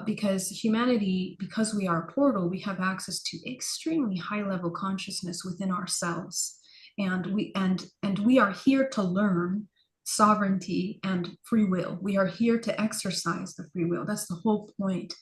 Because humanity, because we are a portal, we have access to extremely high level consciousness within ourselves. And we are here to learn sovereignty and free will. We are here to exercise the free will. That's the whole point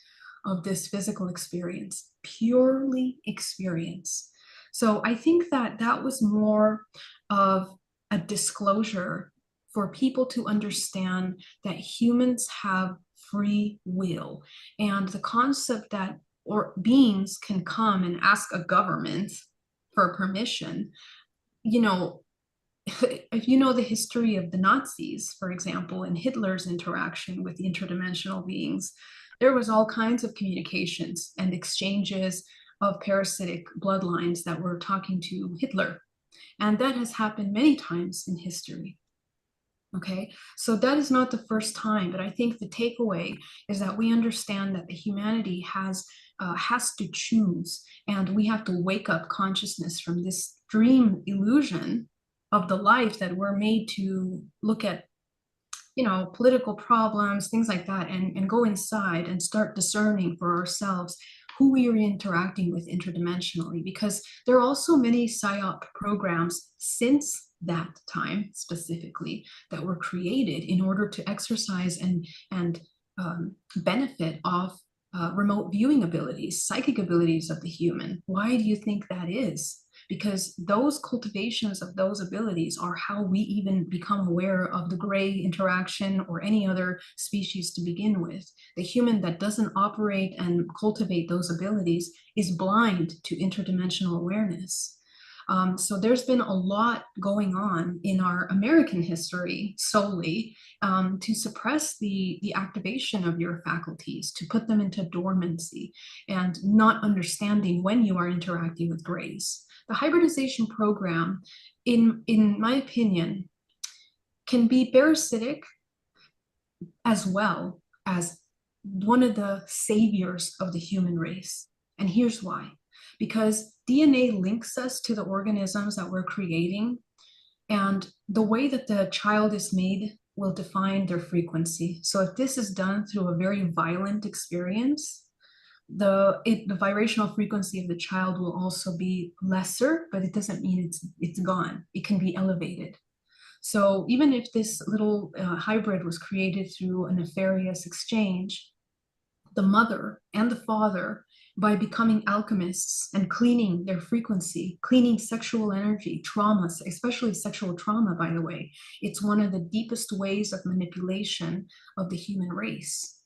of this physical experience, purely experience. So I think that was more of a disclosure for people to understand that humans have free will, and the concept that beings can come and ask a government for permission. You know, if you know the history of the Nazis, for example, and Hitler's interaction with interdimensional beings, there was all kinds of communications and exchanges of parasitic bloodlines that were talking to Hitler. And that has happened many times in history. Okay, so that is not the first time, but I think the takeaway is that we understand that the humanity has to choose, and we have to wake up consciousness from this dream illusion of the life that we're made to look at, you know, political problems, things like that, and go inside and start discerning for ourselves who we are interacting with interdimensionally, because there are also many PSYOP programs since that time specifically that were created in order to exercise and benefit off remote viewing abilities, psychic abilities of the human. Why do you think that is? Because those cultivations of those abilities are how we even become aware of the gray interaction or any other species to begin with. The human that doesn't operate and cultivate those abilities is blind to interdimensional awareness. So there's been a lot going on in our American history solely to suppress the activation of your faculties, to put them into dormancy, and not understanding when you are interacting with grays. The hybridization program, in my opinion, can be parasitic as well as one of the saviors of the human race. And here's why. Because DNA links us to the organisms that we're creating, and the way that the child is made will define their frequency. So if this is done through a very violent experience, the vibrational frequency of the child will also be lesser, but it doesn't mean it's gone. It can be elevated. So even if this little hybrid was created through a nefarious exchange, the mother and the father by becoming alchemists and cleaning their frequency, cleaning sexual energy, traumas, especially sexual trauma, by the way. It's one of the deepest ways of manipulation of the human race.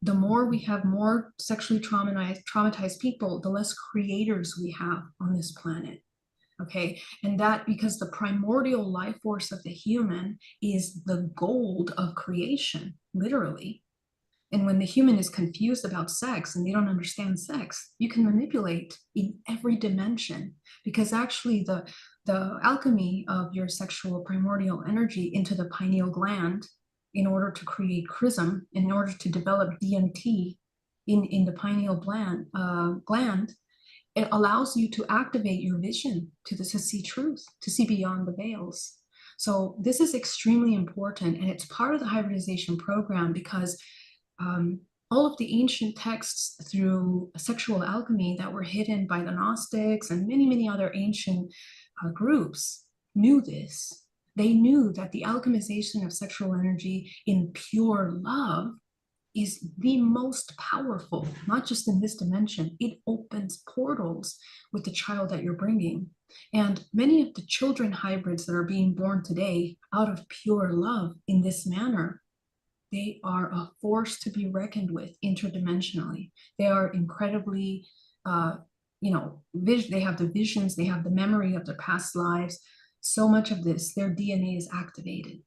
The more we have more sexually traumatized people, the less creators we have on this planet. Okay, and that because the primordial life force of the human is the gold of creation, literally. And when the human is confused about sex and they don't understand sex, you can manipulate in every dimension, because actually the alchemy of your sexual primordial energy into the pineal gland in order to create chrism, in order to develop DMT in the pineal gland, it allows you to activate your vision to see truth, to see beyond the veils. So this is extremely important, and it's part of the hybridization program because all of the ancient texts through sexual alchemy that were hidden by the Gnostics and many, many other ancient groups knew this. They knew that the alchemization of sexual energy in pure love is the most powerful, not just in this dimension. It opens portals with the child that you're bringing. And many of the children hybrids that are being born today out of pure love in this manner, they are a force to be reckoned with interdimensionally. They are incredibly, they have the visions, they have the memory of their past lives. So much of this, their DNA is activated.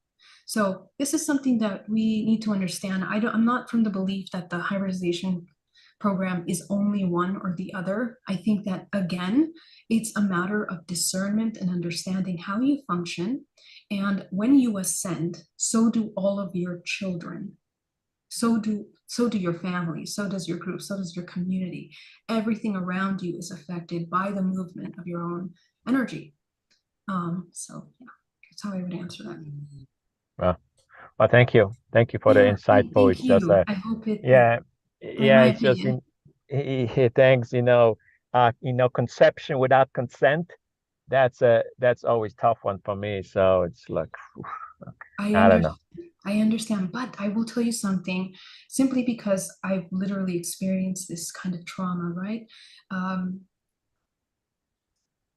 So this is something that we need to understand. I'm not from the belief that the hybridization program is only one or the other. I think that, again, it's a matter of discernment and understanding how you function. And when you ascend, so do all of your children. So do your family, so does your group, so does your community. Everything around you is affected by the movement of your own energy. So yeah, that's how I would answer that. Well, thank you for the insightful. Thank It's just you. I hope it. yeah, My it's just opinion. thanks. Conception without consent. That's always tough one for me. So it's like, I don't know. I understand, but I will tell you something, simply because I've literally experienced this kind of trauma, right?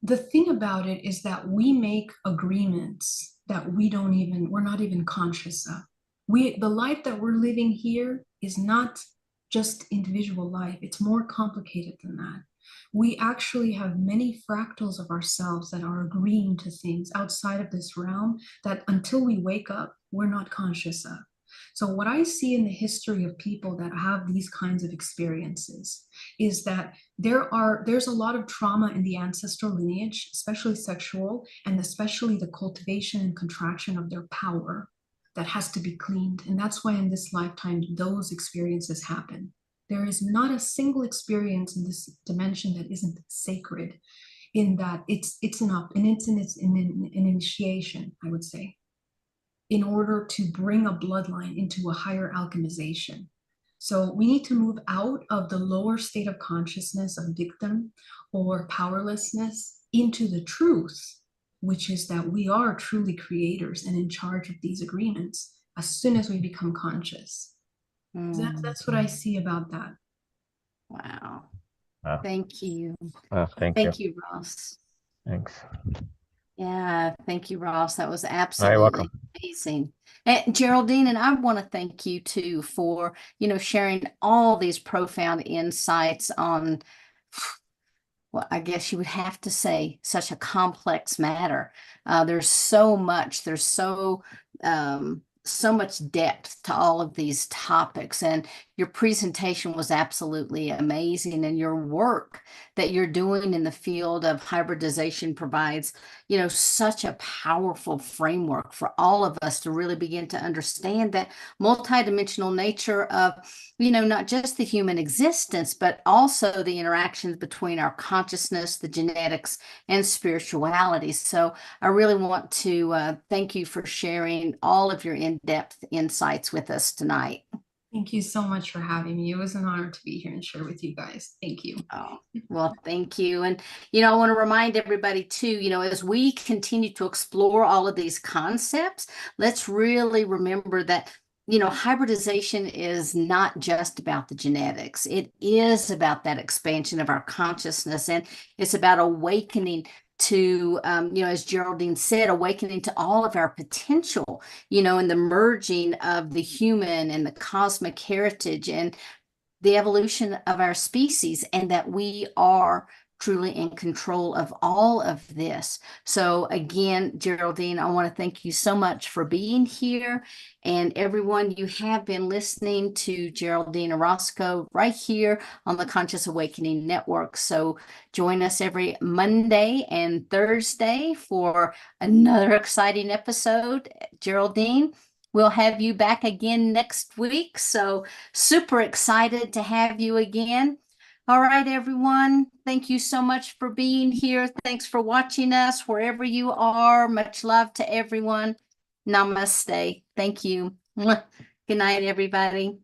The thing about it is that we make agreements that we're not even conscious of. The life that we're living here is not just individual life. It's more complicated than that. We actually have many fractals of ourselves that are agreeing to things outside of this realm that until we wake up, we're not conscious of. So what I see in the history of people that have these kinds of experiences is that there's a lot of trauma in the ancestral lineage, especially sexual, and especially the cultivation and contraction of their power that has to be cleaned. And that's why in this lifetime, those experiences happen. There is not a single experience in this dimension that isn't sacred, in that it's enough, and it's an initiation, I would say, in order to bring a bloodline into a higher alchemization. So we need to move out of the lower state of consciousness of victim or powerlessness into the truth, which is that we are truly creators and in charge of these agreements as soon as we become conscious. That's what I see about that. Wow. Wow. Thank you. Thank you, Ross. Thanks. Yeah, thank you, Ross. That was You're absolutely welcome. amazing. And Geraldine, and I want to thank you too for, sharing all these profound insights on, well, I guess you would have to say, such a complex matter. There's so much, so much depth to all of these topics, and your presentation was absolutely amazing, and your work that you're doing in the field of hybridization provides, such a powerful framework for all of us to really begin to understand that multidimensional nature of, not just the human existence, but also the interactions between our consciousness, the genetics, and spirituality. So I really want to thank you for sharing all of your in-depth insights with us tonight. Thank you so much for having me. It was an honor to be here and share with you guys. Thank you. Oh, well, thank you. And, I want to remind everybody too, as we continue to explore all of these concepts, let's really remember that hybridization is not just about the genetics. It is about that expansion of our consciousness, and it's about awakening to, as Geraldine said, awakening to all of our potential, and the merging of the human and the cosmic heritage and the evolution of our species, and that we are truly in control of all of this. So again, Geraldine, I want to thank you so much for being here. And everyone, you have been listening to Geraldine Orozco right here on the Conscious Awakening Network. So join us every Monday and Thursday for another exciting episode. Geraldine, we'll have you back again next week. So super excited to have you again. All right, everyone. Thank you so much for being here. Thanks for watching us wherever you are. Much love to everyone. Namaste. Thank you. Good night, everybody.